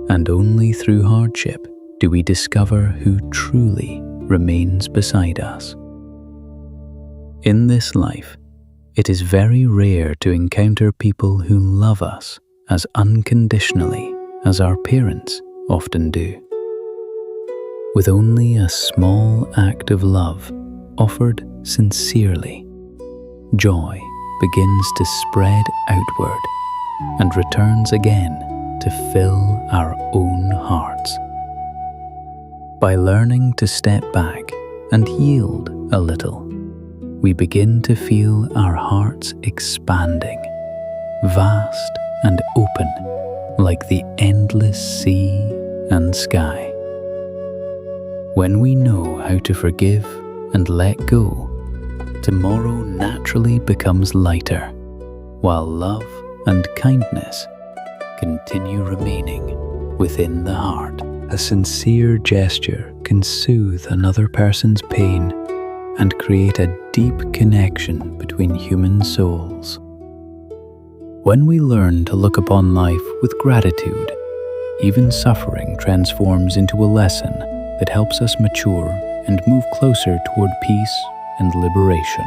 and only through hardship do we discover who truly remains beside us. In this life, it is very rare to encounter people who love us as unconditionally as our parents often do. With only a small act of love offered sincerely, joy begins to spread outward and returns again to fill our own hearts. By learning to step back and yield a little, we begin to feel our hearts expanding, vast and open like the endless sea and sky. When we know how to forgive and let go, tomorrow naturally becomes lighter, while love and kindness continue remaining within the heart. A sincere gesture can soothe another person's pain and create a deep connection between human souls. When we learn to look upon life with gratitude, even suffering transforms into a lesson that helps us mature and move closer toward peace and liberation.